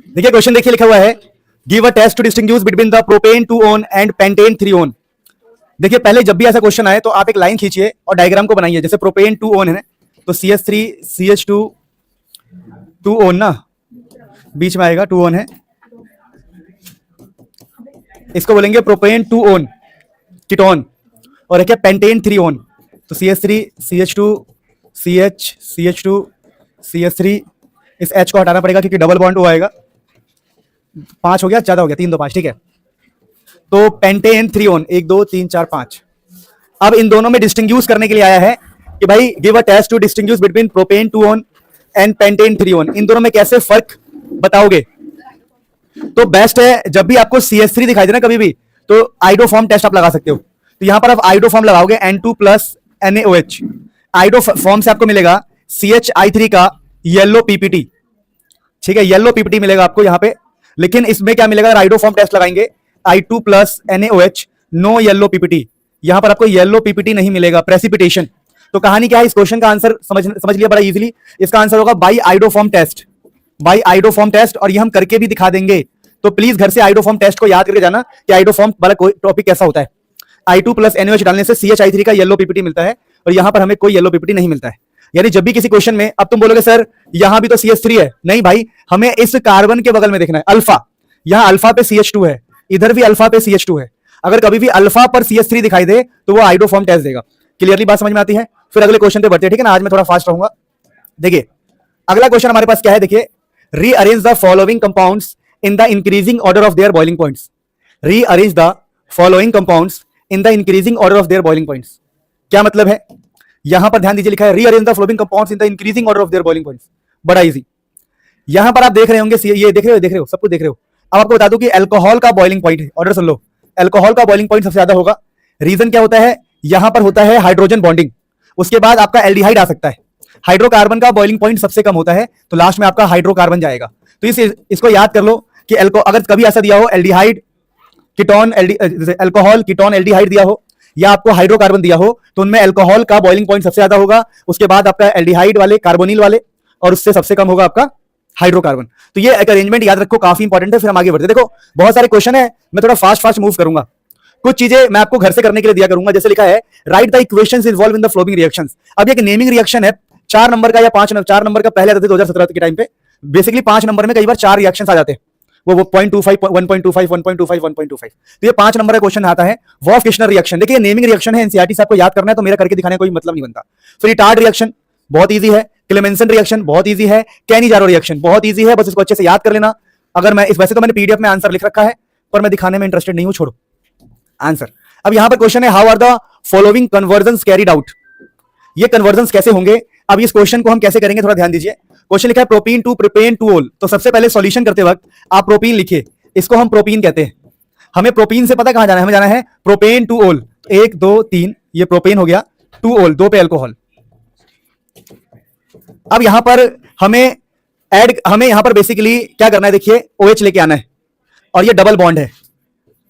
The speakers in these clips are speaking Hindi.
देखिए क्वेश्चन देखिए लिखा हुआ है, give a test to distinguish between the propane 2 one and pentane 3 one. देखिए पहले जब भी ऐसा क्वेश्चन आए तो आप एक लाइन खींचिए और डायग्राम को बनाइए। जैसे प्रोपेन 2 ओन है तो CH3 CH2 2 ओन ना, बीच में आएगा 2 ओन है, इसको बोलेंगे प्रोपेन 2 ओन कीटोन। और एक है पेंटेन 3 ओन, तो CH3 CH2 CH CH2 CH3, इस H को हटाना पड़ेगा क्योंकि डबल बॉन्ड वो आएगा। 5 हो गया, ज्यादा हो गया, 3 2 5, ठीक है। तो पेंटेन 3 ओन, 1 2 3 4 5। अब इन दोनों में डिस्टिंग्विश करने के लिए आया है कि भाई give a test to distinguish between propan 2 one and pentane 3 one. इन दोनों में कैसे फर्क बताओगे? तो बेस्ट है जब भी आपको CH3 दिखाई दे ना कभी भी, तो आइडोफॉर्म टेस्ट आप लगा सकते हो। तो यहां पर आप आइडोफॉर्म लगाओगे N2 + NaOH। आइडोफॉर्म से आपको मिलेगा CHI3 का येलो PPT, ठीक है, येलो PPT मिलेगा आपको यहां पे। लेकिन इसमें क्या मिलेगा अगर आइडोफॉर्म टेस्ट लगाएंगे I2 + NaOH, no yellow PPT। यहां पर आपको येलो PPT नहीं मिलेगा, प्रेसिपिटेशन। तो कहानी क्या है, इस क्वेश्चन का आंसर समझ लिया बड़ा इजीली। इसका आंसर होगा by iodoform test, by iodoform test. और ये हम करके भी दिखा देंगे, तो प्लीज घर से आइडोफॉर्म टेस्ट को याद करके जाना कि आइडोफॉर्म वाला कोई टॉपिक कैसा होता है। I2 + NaOH डालने से CHI3 का येलो PPT मिलता है और यहां पर हमें कोई येलो PPT नहीं मिलता है। यानी जब भी किसी क्वेश्चन में, अब तुम बोलोगे सर यहां भी तो CH3 है, नहीं भाई, हमें इस कार्बन के बगल में देखना है अल्फा। यहां अल्फा पे CH2 है, इधर भी अल्फा पे CH2 है। अगर कभी भी अल्फा पर CH3 दिखाई दे तो वो आइडोफॉर्म टेस्ट देगा। क्लियरली बात समझ में आती है? फिर अगले क्वेश्चन पे बढ़ते हैं, ठीक है ना। आज मैं थोड़ा फास्ट रहूंगा। देखिए अगला क्वेश्चन हमारे पास क्या है, देखिए, rearrange the following compounds in the increasing order of their boiling points. Rearrange the following compounds in the increasing order of their boiling points. क्या मतलब है? यहां पर ध्यान दीजिए, लिखा है rearrange the following compounds in the increasing order of their boiling points. बड़ा इजी। यहां पर आप देख रहे होंगे, ये देख रहे हो, सब कुछ देख रहे हो। अब आपको बता दूं कि अल्कोहल का बॉइलिंग पॉइंट है, ऑर्डर सुन लो, अल्कोहल का बॉइलिंग पॉइंट सबसे ज्यादा होगा। रीजन क्या होता है? यहां पर होता है हाइड्रोजन बॉन्डिंग, उसके बाद आपका एल्डिहाइड आ सकता है। हाइड्रोकार्बन का बॉइलिंग पॉइंट सबसे कम होता है, तो लास्ट में आपका हाइड्रोकार्बन जाएगा। तो इसको याद कर लो कि अगर कभी ऐसा दिया हो aldehyde ketone alcohol ketone aldehyde दिया हो या आपको हाइड्रोकार्बन दिया हो, तो उनमें अल्कोहल का बॉइलिंग पॉइंट सबसे ज्यादा होगा, उसके बाद आपका एल्डिहाइड वाले, कार्बोनिल वाले, और उससे सबसे कम होगा आपका हाइड्रोकार्बन। तो ये एक अरेंजमेंट याद रखो, काफी इंपॉर्टेंट है। फिर हम आगे बढ़ते हैं। देखो बहुत सारे क्वेश्चन है, मैं थोड़ा फास्ट मूव करूंगा। कुछ चीजें मैं आपको घर से करने के लिए दिया करूंगा। जैसे लिखा है right the equations involve in the flowing reactions. अब एक नेमिंग रिएक्शन है, 4 नंबर का या 4 नंबर का पहले आते थे 2017 के टाइम पे। बेसिकली 5 नंबर में कई बार 4 रिएक्शंस आ जाते हैं, वो 0.25 1.25 1.25 1.25। तो ये 5 नंबर का क्वेश्चन आता है, वॉफ किश्नर रिएक्शन। देखिए नेमिंग रिएक्शन है, एनसीईआरटी से आपको याद करना है, तो मेरा करके दिखाने का कोई मतलब नहीं बनता। फिर रिटार्ड रिएक्शन बहुत इजी है, क्लेमेंसन रिएक्शन बहुत इजी है, कैनिजारो रिएक्शन बहुत इजी है, बस इसको अच्छे से याद कर लेना। अगर मैं वैसे तो मैंने पीडीएफ में आंसर लिख रखा है, पर मैं दिखाने में इंटरेस्टेड नहीं हूं, छोड़ो आंसर। अब यहां पर क्वेश्चन है how are the following conversions carried out. ये कन्वर्जन्स कैसे होंगे? अब इस क्वेश्चन को हम कैसे करेंगे, थोड़ा ध्यान दीजिए। क्वेश्चन लिखा है प्रोपीन टू प्रोपेन टू ओल। तो सबसे पहले सॉल्यूशन करते वक्त आप प्रोपीन लिखिए, इसको हम प्रोपीन कहते हैं। हमें प्रोपीन से पता कहां जाना है, हमें जाना है प्रोपेन टू ओल। 1 2 3 ये प्रोपेन हो गया, 2 ओल 2 पे अल्कोहल। अब यहां पर हमें यहां पर बेसिकली क्या करना है, देखिए OH लेके आना है और ये डबल बॉन्ड है।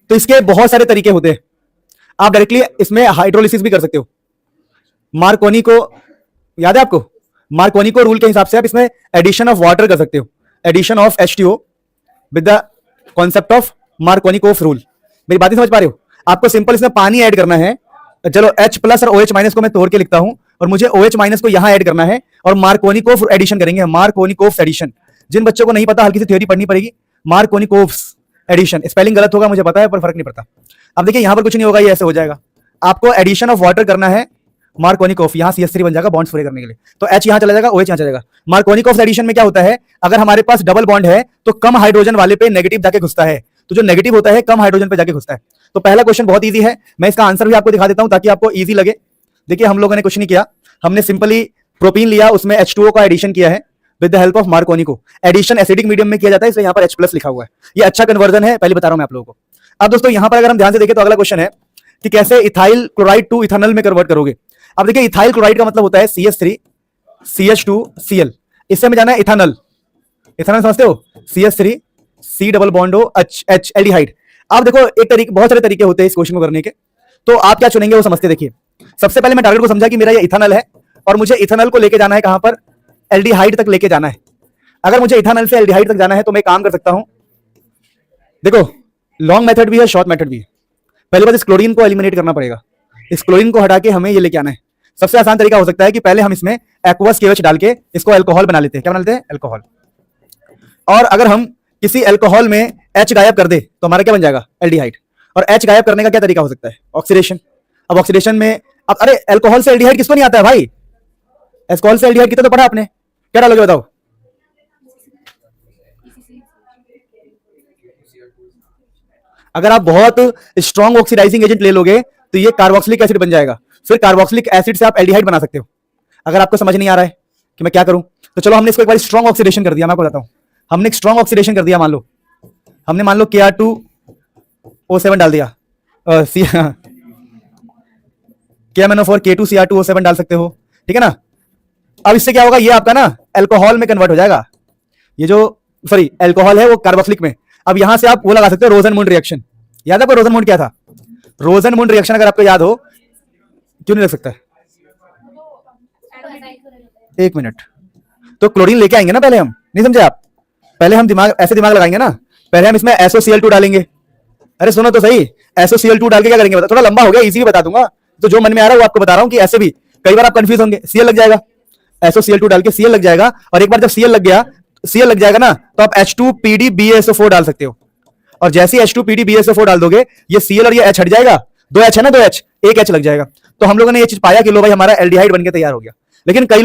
तो इसके बहुत सारे तरीके होते हैं, आप डायरेक्टली इसमें हाइड्रोलिसिस भी कर सकते हो। मार्कोनी को याद है आपको? मार्कोनी को रूल के हिसाब से आप इसमें एडिशन ऑफ वाटर कर सकते हो, addition of H2O with the concept of Markovnikov rule. मेरी बात समझ पा रहे हो? आपको सिंपल इसमें पानी ऐड करना है। चलो H+ और OH- को मैं तोड़ के लिखता हूं, और मुझे OH- को यहां ऐड करना है और मार्कोनिकोफ एडिशन करेंगे, मार्कोनिकोफ एडिशन। जिन बच्चों को नहीं पता हल्की सी थ्योरी पढ़नी पड़ेगी। मार्कोनिकोफ एडिशन, स्पेलिंग गलत होगा मुझे पता है, पर फर्क नहीं पड़ता। अब देखिए यहां पर कुछ नहीं होगा, ये ऐसे हो जाएगा। आपको एडिशन ऑफ वाटर करना है, मार्कोनिकोफ, यहां CH3 बन जाएगा बॉन्ड्स पूरे करने के लिए, तो H यहां चला जाएगा, OH यहां चला जाएगा। मार्कोनिकोफ एडिशन में क्या होता है, अगर हमारे पास डबल बॉन्ड है तो कम हाइड्रोजन वाले पे नेगेटिव जाके घुसता है, तो जो नेगेटिव होता है कम हाइड्रोजन पे जाके घुसता है। तो पहला क्वेश्चन बहुत इजी है, मैं इसका आंसर भी आपको दिखा देता हूं ताकि आपको इजी लगे। देखिए हम लोगों ने कुछ नहीं किया, हमने सिंपली प्रोपीन लिया, उसमें H2O का एडिशन किया है with the help of Markovnikov. Addition acidic medium में किया जाता है, इसलिए यहां पर H+ लिखा हुआ है। ये अच्छा कन्वर्जन है, पहले बता रहा हूं मैं आप लोगों को। अब दोस्तों यहां पर अगर हम ध्यान से देखें तो अगला क्वेश्चन है कि कैसे इथाइल क्लोराइड टू इथेनॉल में कन्वर्ट करोगे। अब देखिए इथाइल क्लोराइड का मतलब होता है CH3 CH2 Cl, इससे हमें जाना है इथेनॉल। इथेनॉल समझते हो? CH3 C डबल बॉन्ड हो H एल्डिहाइड। अब देखो एक तरीके, बहुत सारे तरीके होते हैं इस क्वेश्चन को करने के, तो आप क्या चुनेंगे वो समझते। देखिए सबसे पहले मैं टारगेट को समझा कि मेरा ये इथेनॉल है और मुझे इथेनॉल को लेके जाना है कहां पर, एल्डिहाइड तक लेके जाना है। अगर मुझे इथानल से एल्डिहाइड तक जाना है तो मैं काम कर सकता हूं, देखो लॉन्ग मेथड भी है, शॉर्ट मेथड भी है। पहले बात इस क्लोरीन को एलिमिनेट करना पड़ेगा, इस क्लोरीन को हटा के हमें ये लेके आना है। सबसे आसान तरीका हो सकता है कि पहले हम इसमें एक्वस KOH डाल के इसको अल्कोहल बना लेते हैं। क्या बना लेते हैं? अल्कोहल। और अगर हम किसी अल्कोहल में H गायब कर दे तो हमारा क्या बन जाएगा? एल्डिहाइड। और H गायब करने का क्या तरीका हो सकता है? ऑक्सीडेशन। अब ऑक्सीडेशन में अब अरे अल्कोहल से एल्डिहाइड किसको नहीं आता है भाई? अल्कोहल से एल्डिहाइड कितना तो पढ़ा आपने, क्या डालोगे बताओ? अगर आप बहुत स्ट्रॉन्ग ऑक्सीडाइजिंग एजेंट ले लोगे तो ये कार्बोक्सिलिक एसिड बन जाएगा, फिर कार्बोक्सिलिक एसिड से आप एल्डिहाइड बना सकते हो। अगर आपको समझ नहीं आ रहा है कि मैं क्या करूं तो चलो हमने इसको एक बार स्ट्रॉन्ग ऑक्सीडेशन कर दिया। मैं आपको बताता हूं, हमने एक स्ट्रॉन्ग ऑक्सीडेशन कर दिया। मान लो हमने Kr2O7 डाल दिया, KMnO4 K2Cr2O7 डाल सकते हो, ठीक है ना। अब इससे क्या होगा? ये आपका ना अल्कोहल में कन्वर्ट हो जाएगा। ये जो सॉरी अल्कोहल है वो कार्बोक्सिलिक में। अब यहां से आप वो लगा सकते हो रोजनमुंड रिएक्शन। याद है आपको रोजनमुंड क्या था? रोजनमुंड रिएक्शन अगर आपको याद हो, क्यों नहीं लग सकता है? एक मिनट, तो क्लोरीन लेके आएंगे ना पहले हम, नहीं समझे आप? पहले हम दिमाग ऐसे दिमाग लगाएंगे ना, पहले हम इसमें SOCl2 डालेंगे। अरे सुनो तो सही, SOCl2 डाल के क्या करेंगे बता? थोड़ा लंबा हो गया, इजी बता दूंगा, तो जो मन में आ रहा है वो आपको बता रहा हूं कि ऐसे भी कई बार आप कंफ्यूज होंगे। Cl लग जाएगा, SOCl2 डाल के Cl लग जाएगा, और एक बार जब Cl लग जाएगा ना तो आप H2PdBaSO4 डाल सकते हो। और जैसे H2PdBaSO4 डाल दोगे ये Cl और ये H हट जाएगा, 2 H है ना, 2 H, एक H लग जाएगा। तो हम लोगों ने ये चीज पाया कि लो भाई हमारा एल्डिहाइड बनके तैयार हो गया। लेकिन कई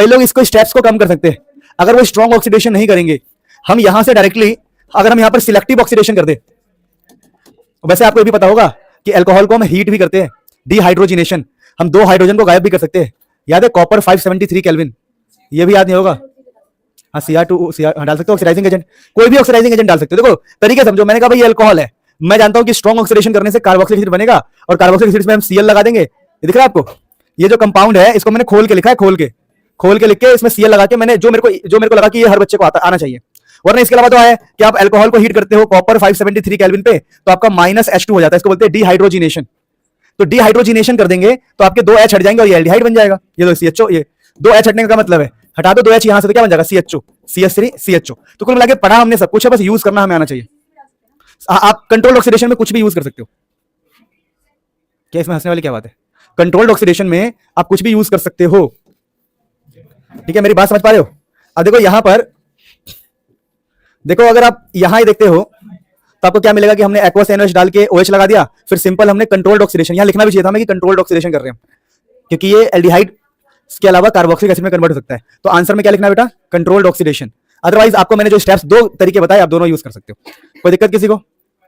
लोग इसको स्टेप्स को कम कर सकते हैं। अगर वो स्ट्रॉन्ग ऑक्सीडेशन नहीं करेंगे, हम यहां से डायरेक्टली अगर हम यहां पर सिलेक्टिव ऑक्सीडेशन कर दे, वैसे आपको ये भी पता होगा कि अल्कोहल को हम हीट भी करते हैं, डिहाइड्रोजिनेशन, हम 2 हाइड्रोजन को गायब भी कर सकते हैं। याद है कॉपर 573 केल्विन, ये भी याद नहीं होगा? हाँ Cr2 डाल सकते हो, ऑक्सीडाइजिंग एजेंट, कोई भी ऑक्सीडाइजिंग एजेंट डाल सकते हो। देखो तरीके समझो, मैंने कहा भाई ये अल्कोहल है, मैं जानता हूं कि स्ट्रॉन्ग ऑक्सीडेशन करने से कार्बोक्सिलिक एसिड बनेगा, और कार्बोक्सिलिक एसिड में हम Cl लगा देंगे। ये दिख रहा है आपको? ये जो कंपाउंड है इसको मैंने खोल के लिखा है, खोल के लिख के इसमें Cl लगा के मैंने जो मेरे को लगा कि ये हर बच्चे को आना चाहिए। वरना इसके अलावा तो है कि आप अल्कोहल को हीट करते हो कॉपर 573 केल्विन पे तो आपका -H2 हो जाता है, इसको बोलते हैं डिहाइड्रोजिनेशन। तो डिहाइड्रोजिनेशन कर देंगे तो आपके 2 H हट जाएंगे और ये एल्डिहाइड बन जाएगा। ये लो CHO, ये 2 H हटने का मतलब है हटा दो 2 H यहां से तो क्या बन जाएगा? CHO, CH3 CHO। तो कुल मिला के पढ़ा हमने सब कुछ है, बस यूज करना हमें आना चाहिए। आप कंट्रोल्ड ऑक्सीडेशन में कुछ भी यूज कर सकते हो। क्या इसमें हंसने वाली क्या बात है? कंट्रोल्ड ऑक्सीडेशन में आप कुछ भी यूज कर सकते हो, ठीक है? मेरी बात समझ पा रहे हो? अब देखो यहां पर देखो, अगर आप यहां ही देखते हो तो आपको क्या मिलेगा कि हमने एक्वस NaOH डाल के OH लगा दिया, फिर सिंपल हमने कंट्रोल्ड ऑक्सीडेशन, यहां लिखना भी चाहिए था हमें कि कंट्रोल्ड ऑक्सीडेशन कर रहे हैं, क्योंकि ये एल्डिहाइड के अलावा कार्बोक्सिलिक एसिड में कन्वर्ट हो सकता है। तो आंसर में क्या लिखना है बेटा? Controlled oxidation. अदरवाइज आपको मैंने जो स्टेप्स 2 तरीके बताए आप दोनों यूज कर सकते हो, कोई दिक्कत किसी को?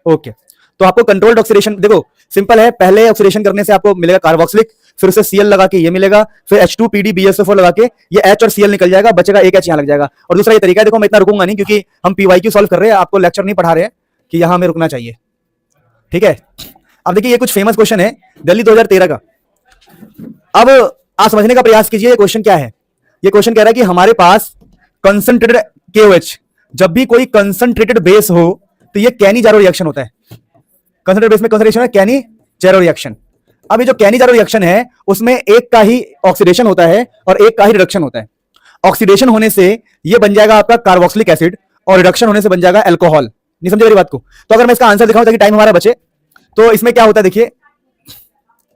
ओके, तो आपको कंट्रोल्ड ऑक्सीडेशन देखो सिंपल है, पहले ऑक्सीडेशन करने से आपको मिलेगा कार्बोक्सिलिक, फिर उसे Cl लगा के ये मिलेगा, फिर H2PdBaSO4 लगा के ये H और Cl निकल जाएगा, बचेगा एक H यहां लग जाएगा। और दूसरा ये तरीका है, देखो मैं इतना रुकूंगा नहीं क्योंकि हम PYQ सॉल्व कर रहे हैं, आपको लेक्चर नहीं पढ़ा रहे हैं कि यहां हमें रुकना चाहिए, ठीक है? अब देखिए ये कुछ फेमस क्वेश्चन है दिल्ली 2013 का। अब आप समझने का प्रयास कीजिए, क्वेश्चन क्या है? ये क्वेश्चन कह रहा है कि हमारे पास कंसंट्रेटेड KOH, जब भी कोई कंसंट्रेटेड बेस हो तो ये कैनी-जारो रिएक्शन होता है। कंसंट्रेटेड बेस में कंसंट्रेशन है कैनी-जारो रिएक्शन। अब ये जो कैनी-जारो रिएक्शन है उसमें एक का ही ऑक्सीडेशन होता है और एक का ही रिडक्शन होता है। ऑक्सीडेशन होने से ये बन जाएगा आपका कार्बोक्सिलिक एसिड और रिडक्शन होने से बन जाएगा अल्कोहल। नहीं समझे मेरी बात को? तो अगर मैं इसका आंसर दिखाऊं ताकि टाइम हमारा बचे, तो इसमें क्या होता है देखिए,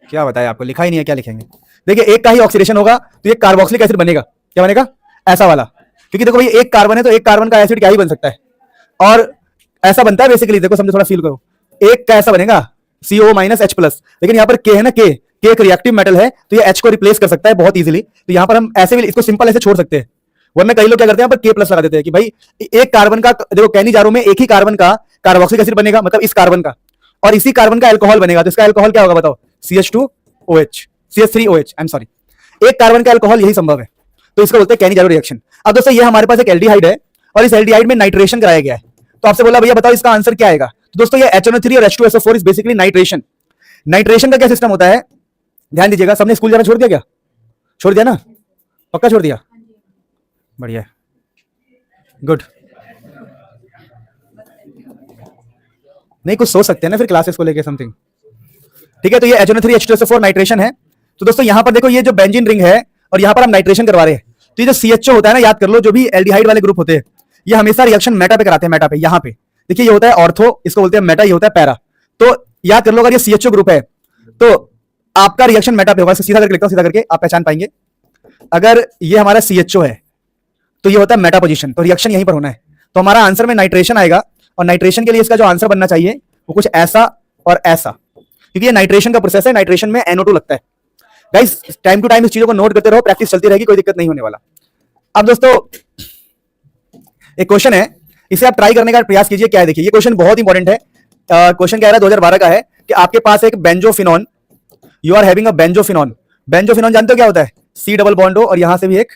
क्या बताया आपको, लिखा ही नहीं है, क्या लिखेंगे? देखिए एक का ही ऑक्सीडेशन होगा तो ये कार्बोक्सिलिक एसिड बनेगा, क्या बनेगा? ऐसा वाला, क्योंकि देखो भाई एक कार्बन है तो एक कार्बन का एसिड क्या ही बन सकता है, और ऐसा बनता है बेसिकली। देखो समझो, थोड़ा फील करो, एक का ऐसा बनेगा CO-H+, लेकिन यहाँ पर K है ना, K एक रिएक्टिव मेटल है तो ये H को रिप्लेस कर सकता है बहुत इजीली। तो यहाँ पर हम ऐसे भी इसको सिंपल ऐसे छोड़ सकते हैं, वरना कई लोग क्या करते हैं यहाँ पर K+ लगा देते हैं कि भाई एक कार्बन का, देखो कैनी-जारो में एक ही कार्बन का कार्बोक्सिलिक एसिड बनेगा, मतलब इस कार्बन का, और इसी कार्बन का अल्कोहल बनेगा। तो इसका अल्कोहल क्या होगा बताओ? CH2OH, CH3OH, I am sorry, एक कार्बन का अल्कोहल यही संभव है, तो इसको बोलते हैं कैनी-जारो रिएक्शन। अब दोस्तों ये हमारे पास एक एल्डिहाइड है और इस एल्डिहाइड में नाइट्रेशन कराया गया है, तो आपसे बोला भैया बताओ इसका आंसर क्या आएगा? तो दोस्तों ये HNO3 और H2SO4 is basically nitration. Nitration का क्या सिस्टम होता है, ध्यान दीजिएगा। सबने स्कूल जाना छोड़ दिया क्या? छोड़ दिया ना? पक्का छोड़ दिया? बढ़िया, गुड। नहीं कुछ सोच सकते हैं ना फिर क्लासेस को लेके समथिंग, ठीक है? तो ये HNO3 H2SO4 नाइट्रेशन है। तो दोस्तों यहां पर देखो ये जो बेंजीन रिंग है और यहां पर हम नाइट्रेशन करवा रहे हैं, तो ये जो CHO होता है ना, याद कर लो, जो भी एल्डिहाइड वाले ग्रुप होते हैं ये हमेशा रिएक्शन मेटा पे कराते हैं, मेटा पे। यहाँ पे देखिए, ये होता है ऑर्थो, इसको बोलते हैं मेटा, ये होता है पैरा। तो याद कर लो, अगर ये CHO ग्रुप है तो आपका रिएक्शन मेटा पे होगा। सीधा करके लिखता हूं, सीधा करके आप पहचान पाएंगे। अगर ये हमारा CHO है तो ये होता है मेटा पोजीशन, तो रिएक्शन यहीं पर होना है। तो हमारा आंसर में नाइट्रेशन आएगा, और नाइट्रेशन के लिए इसका जो आंसर बनना चाहिए वो कुछ ऐसा और ऐसा, क्योंकि ये नाइट्रेशन का प्रोसेस है, नाइट्रेशन में NO2 लगता है। गाइस टाइम टू टाइम इस चीजों को नोट करते रहो, प्रैक्टिस चलती रहेगी, कोई दिक्कत नहीं होने वाला। अब दोस्तों एक क्वेश्चन है, इसे आप ट्राई करने का प्रयास कीजिए। क्या है देखिए, ये क्वेश्चन बहुत इंपॉर्टेंट है। क्वेश्चन क्या है, 2012 का है कि आपके पास एक benzophenone, you are having a benzophenone. Benzophenone जानते हो क्या होता है? C डबल बॉन्ड हो और यहां से भी एक,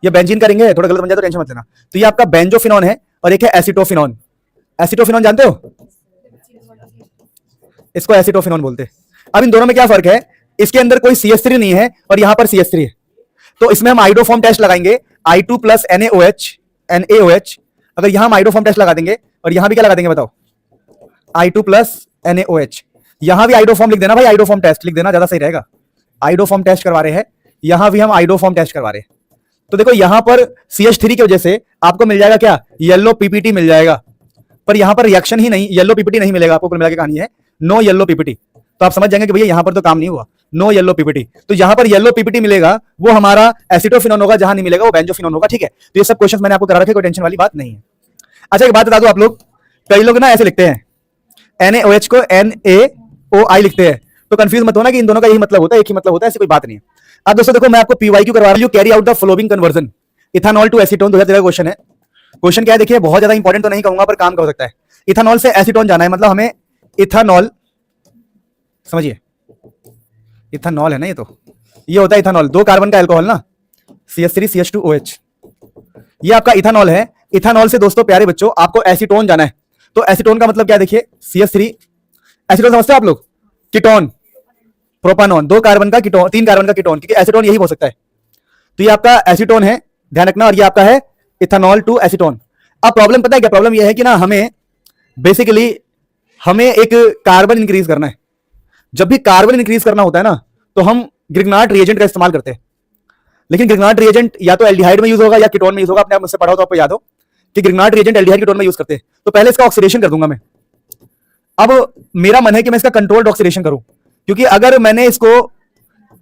ये बेंजीन करेंगे, थोड़ा गलत बन जाए तो टेंशन मत लेना। तो ये आपका बेंजोफिनॉन है और एक है एसिटोफिनॉन। एसिटोफिनॉन जानते हो, इसको एसिटोफिनॉन बोलते हैं। अब इन दोनों में क्या फर्क है, इसके अंदर कोई CH3 नहीं है और यहां पर CH3 है, तो इसमें हम आइडोफॉर्म टेस्ट लगाएंगे, I2 प्लस NaOH। अगर यहां हम आइडोफॉर्म टेस्ट लगा देंगे और यहां भी क्या लगा देंगे बताओ, I2 प्लस NaOH। यहां भी आइडोफॉर्म लिख देना भाई, आइडोफॉर्म टेस्ट लिख देना, ज्यादा सही रहेगा। आइडोफॉर्म टेस्ट करवा रहे हैं, यहां भी हम आइडोफॉर्म टेस्ट करवा रहे हैं। तो देखो यहां पर CH3 की वजह से आपको मिल जाएगा क्या, येलो PPT मिल जाएगा, पर यहां पर रिएक्शन ही नहीं, येलो PPT नहीं मिलेगा आपको। कुल मिला के कहानी है नो येलो PPT। तो आप समझ जाएंगे कि भैया यहां पर तो काम नहीं हुआ, नो येलो PPT। तो यहां पर येलो PPT मिलेगा वो हमारा एसिटोफिनॉन होगा, जहां नहीं मिलेगा वो बेंजोफिनॉन होगा। ठीक है, तो ये सब क्वेश्चन मैंने आपको करा रखे, कोई टेंशन वाली बात नहीं है। अच्छा एक बात बता दो, आप लोग, कई लोग ना ऐसे लिखते हैं, NaOH को NaOI लिखते हैं, तो कंफ्यूज मत होना कि इन दोनों का यही मतलब होता है, एक ही मतलब होता है, ऐसी कोई बात नहीं है। अब दोस्तों देखो, मैं आपको PYQ करवा रहा हूं, carry out the following conversion, ethanol to acetone, 2013 का क्वेश्चन है। क्वेश्चन क्या है देखिए, बहुत ज्यादा इंपॉर्टेंट तो नहीं कहूंगा पर काम का हो सकता है। इथेनॉल से एसीटोन जाना है, मतलब हमें इथेनॉल, समझिए इथेनॉल है ना, ये होता है इथेनॉल, 2 कार्बन का एल्कोहल ना, CH3 CH2OH, ये आपका इथेनॉल है। इथेनॉल से दोस्तों प्यारे बच्चों आपको एसीटोन जाना है। तो एसीटोन का मतलब क्या देखिए, CH3, एसीटोन समझते हो आप लोग, कीटोन, प्रोपानॉन, 2 कार्बन का कीटोन, 3 कार्बन का कीटोन, क्योंकि एसीटोन यही हो सकता है। तो ये आपका एसीटोन है, ध्यान रखना, और ये आपका है इथेनॉल टू एसीटोन। अब प्रॉब्लम पता है क्या, प्रॉब्लम ये है कि ना हमें बेसिकली एक कार्बन इंक्रीज करना है। जब भी कार्बन इंक्रीज करना होता है ना, तो हम ग्रिग्नार्ड रिएजेंट का इस्तेमाल करते हैं। लेकिन ग्रिग्नार्ड रिएजेंट या तो एल्डिहाइड में यूज होगा या कीटोन में यूज होगा। अपने आप मुझसे पढ़ा हो तो आपको याद हो कि ग्रिग्नार्ड रिएजेंट एल्डिहाइड कीटोन में यूज करते हैं। तो पहले इसका ऑक्सीडेशन कर दूंगा मैं। अब मेरा मन है कि मैं इसका कंट्रोल्ड ऑक्सीडेशन करूं, क्योंकि अगर मैंने इसको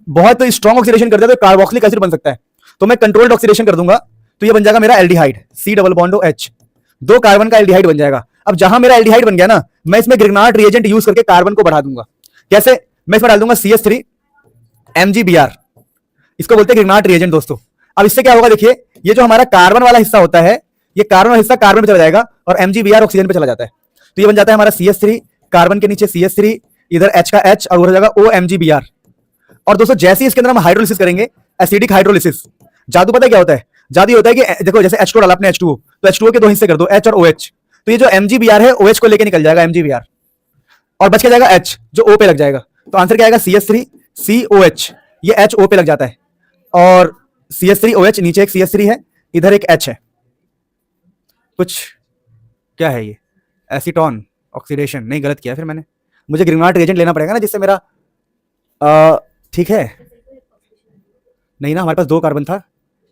बहुत स्ट्रॉन्ग ऑक्सीडेशन कर दिया तो कार्बोक्सिलिक एसिड बन सकता है। तो मैं कंट्रोल्ड ऑक्सीडेशन कर दूंगा, तो ये बन जाएगा मेरा aldehyde, C double bond OH, 2 carbon का एल्डिहाइड बन जाएगा। अब जहां मेरा एल्डिहाइड बन गया ना, मैं इसमें ग्रिग्नार्ड रिएजेंट यूज करके कार्बन को बढ़ा दूंगा। कैसे, मैं इसमें डाल दूंगा CH3 MgBr, इसको बोलते हैं ग्रिग्नार्ड रिएजेंट दोस्तों। अब इससे क्या होगा देखिए, ये जो हमारा कार्बन वाला हिस्सा होता है, ये कार्बन वाला हिस्सा कार्बन पे चला जाएगा और MgBr ऑक्सीजन पे चला जाता है। तो ये बन जाता है हमारा CH3, कार्बन के नीचे CH3, इधर H का H और हो जाएगा OMgBr। और दोस्तों जैसे ही इसके अंदर हम हाइड्रोलिसिस करेंगे, एसिडिक हाइड्रोलिसिस, जादू पता है क्या होता है, जादू होता है कि देखो जैसे H2 डाला आपने H2O, तो H2O के 2 हिस्से कर दो, H और OH। तो ये जो MgBr है OH को लेके निकल जाएगा MgBr, और बच के जाएगा H जो O पे लग जाएगा। तो आंसर क्या आएगा, CH3 COH, ये H O पे लग जाता है, और CH3 OH, नीचे एक CH3 है, इधर एक H है। कुछ क्या है ये, एसीटोन ऑक्सीडेशन, नहीं गलत किया फिर मैंने, मुझे ग्रिग्नार्ड रिएजेंट लेना पड़ेगा ना जिससे मेरा ठीक है, नहीं ना हमारे पास 2 कार्बन था,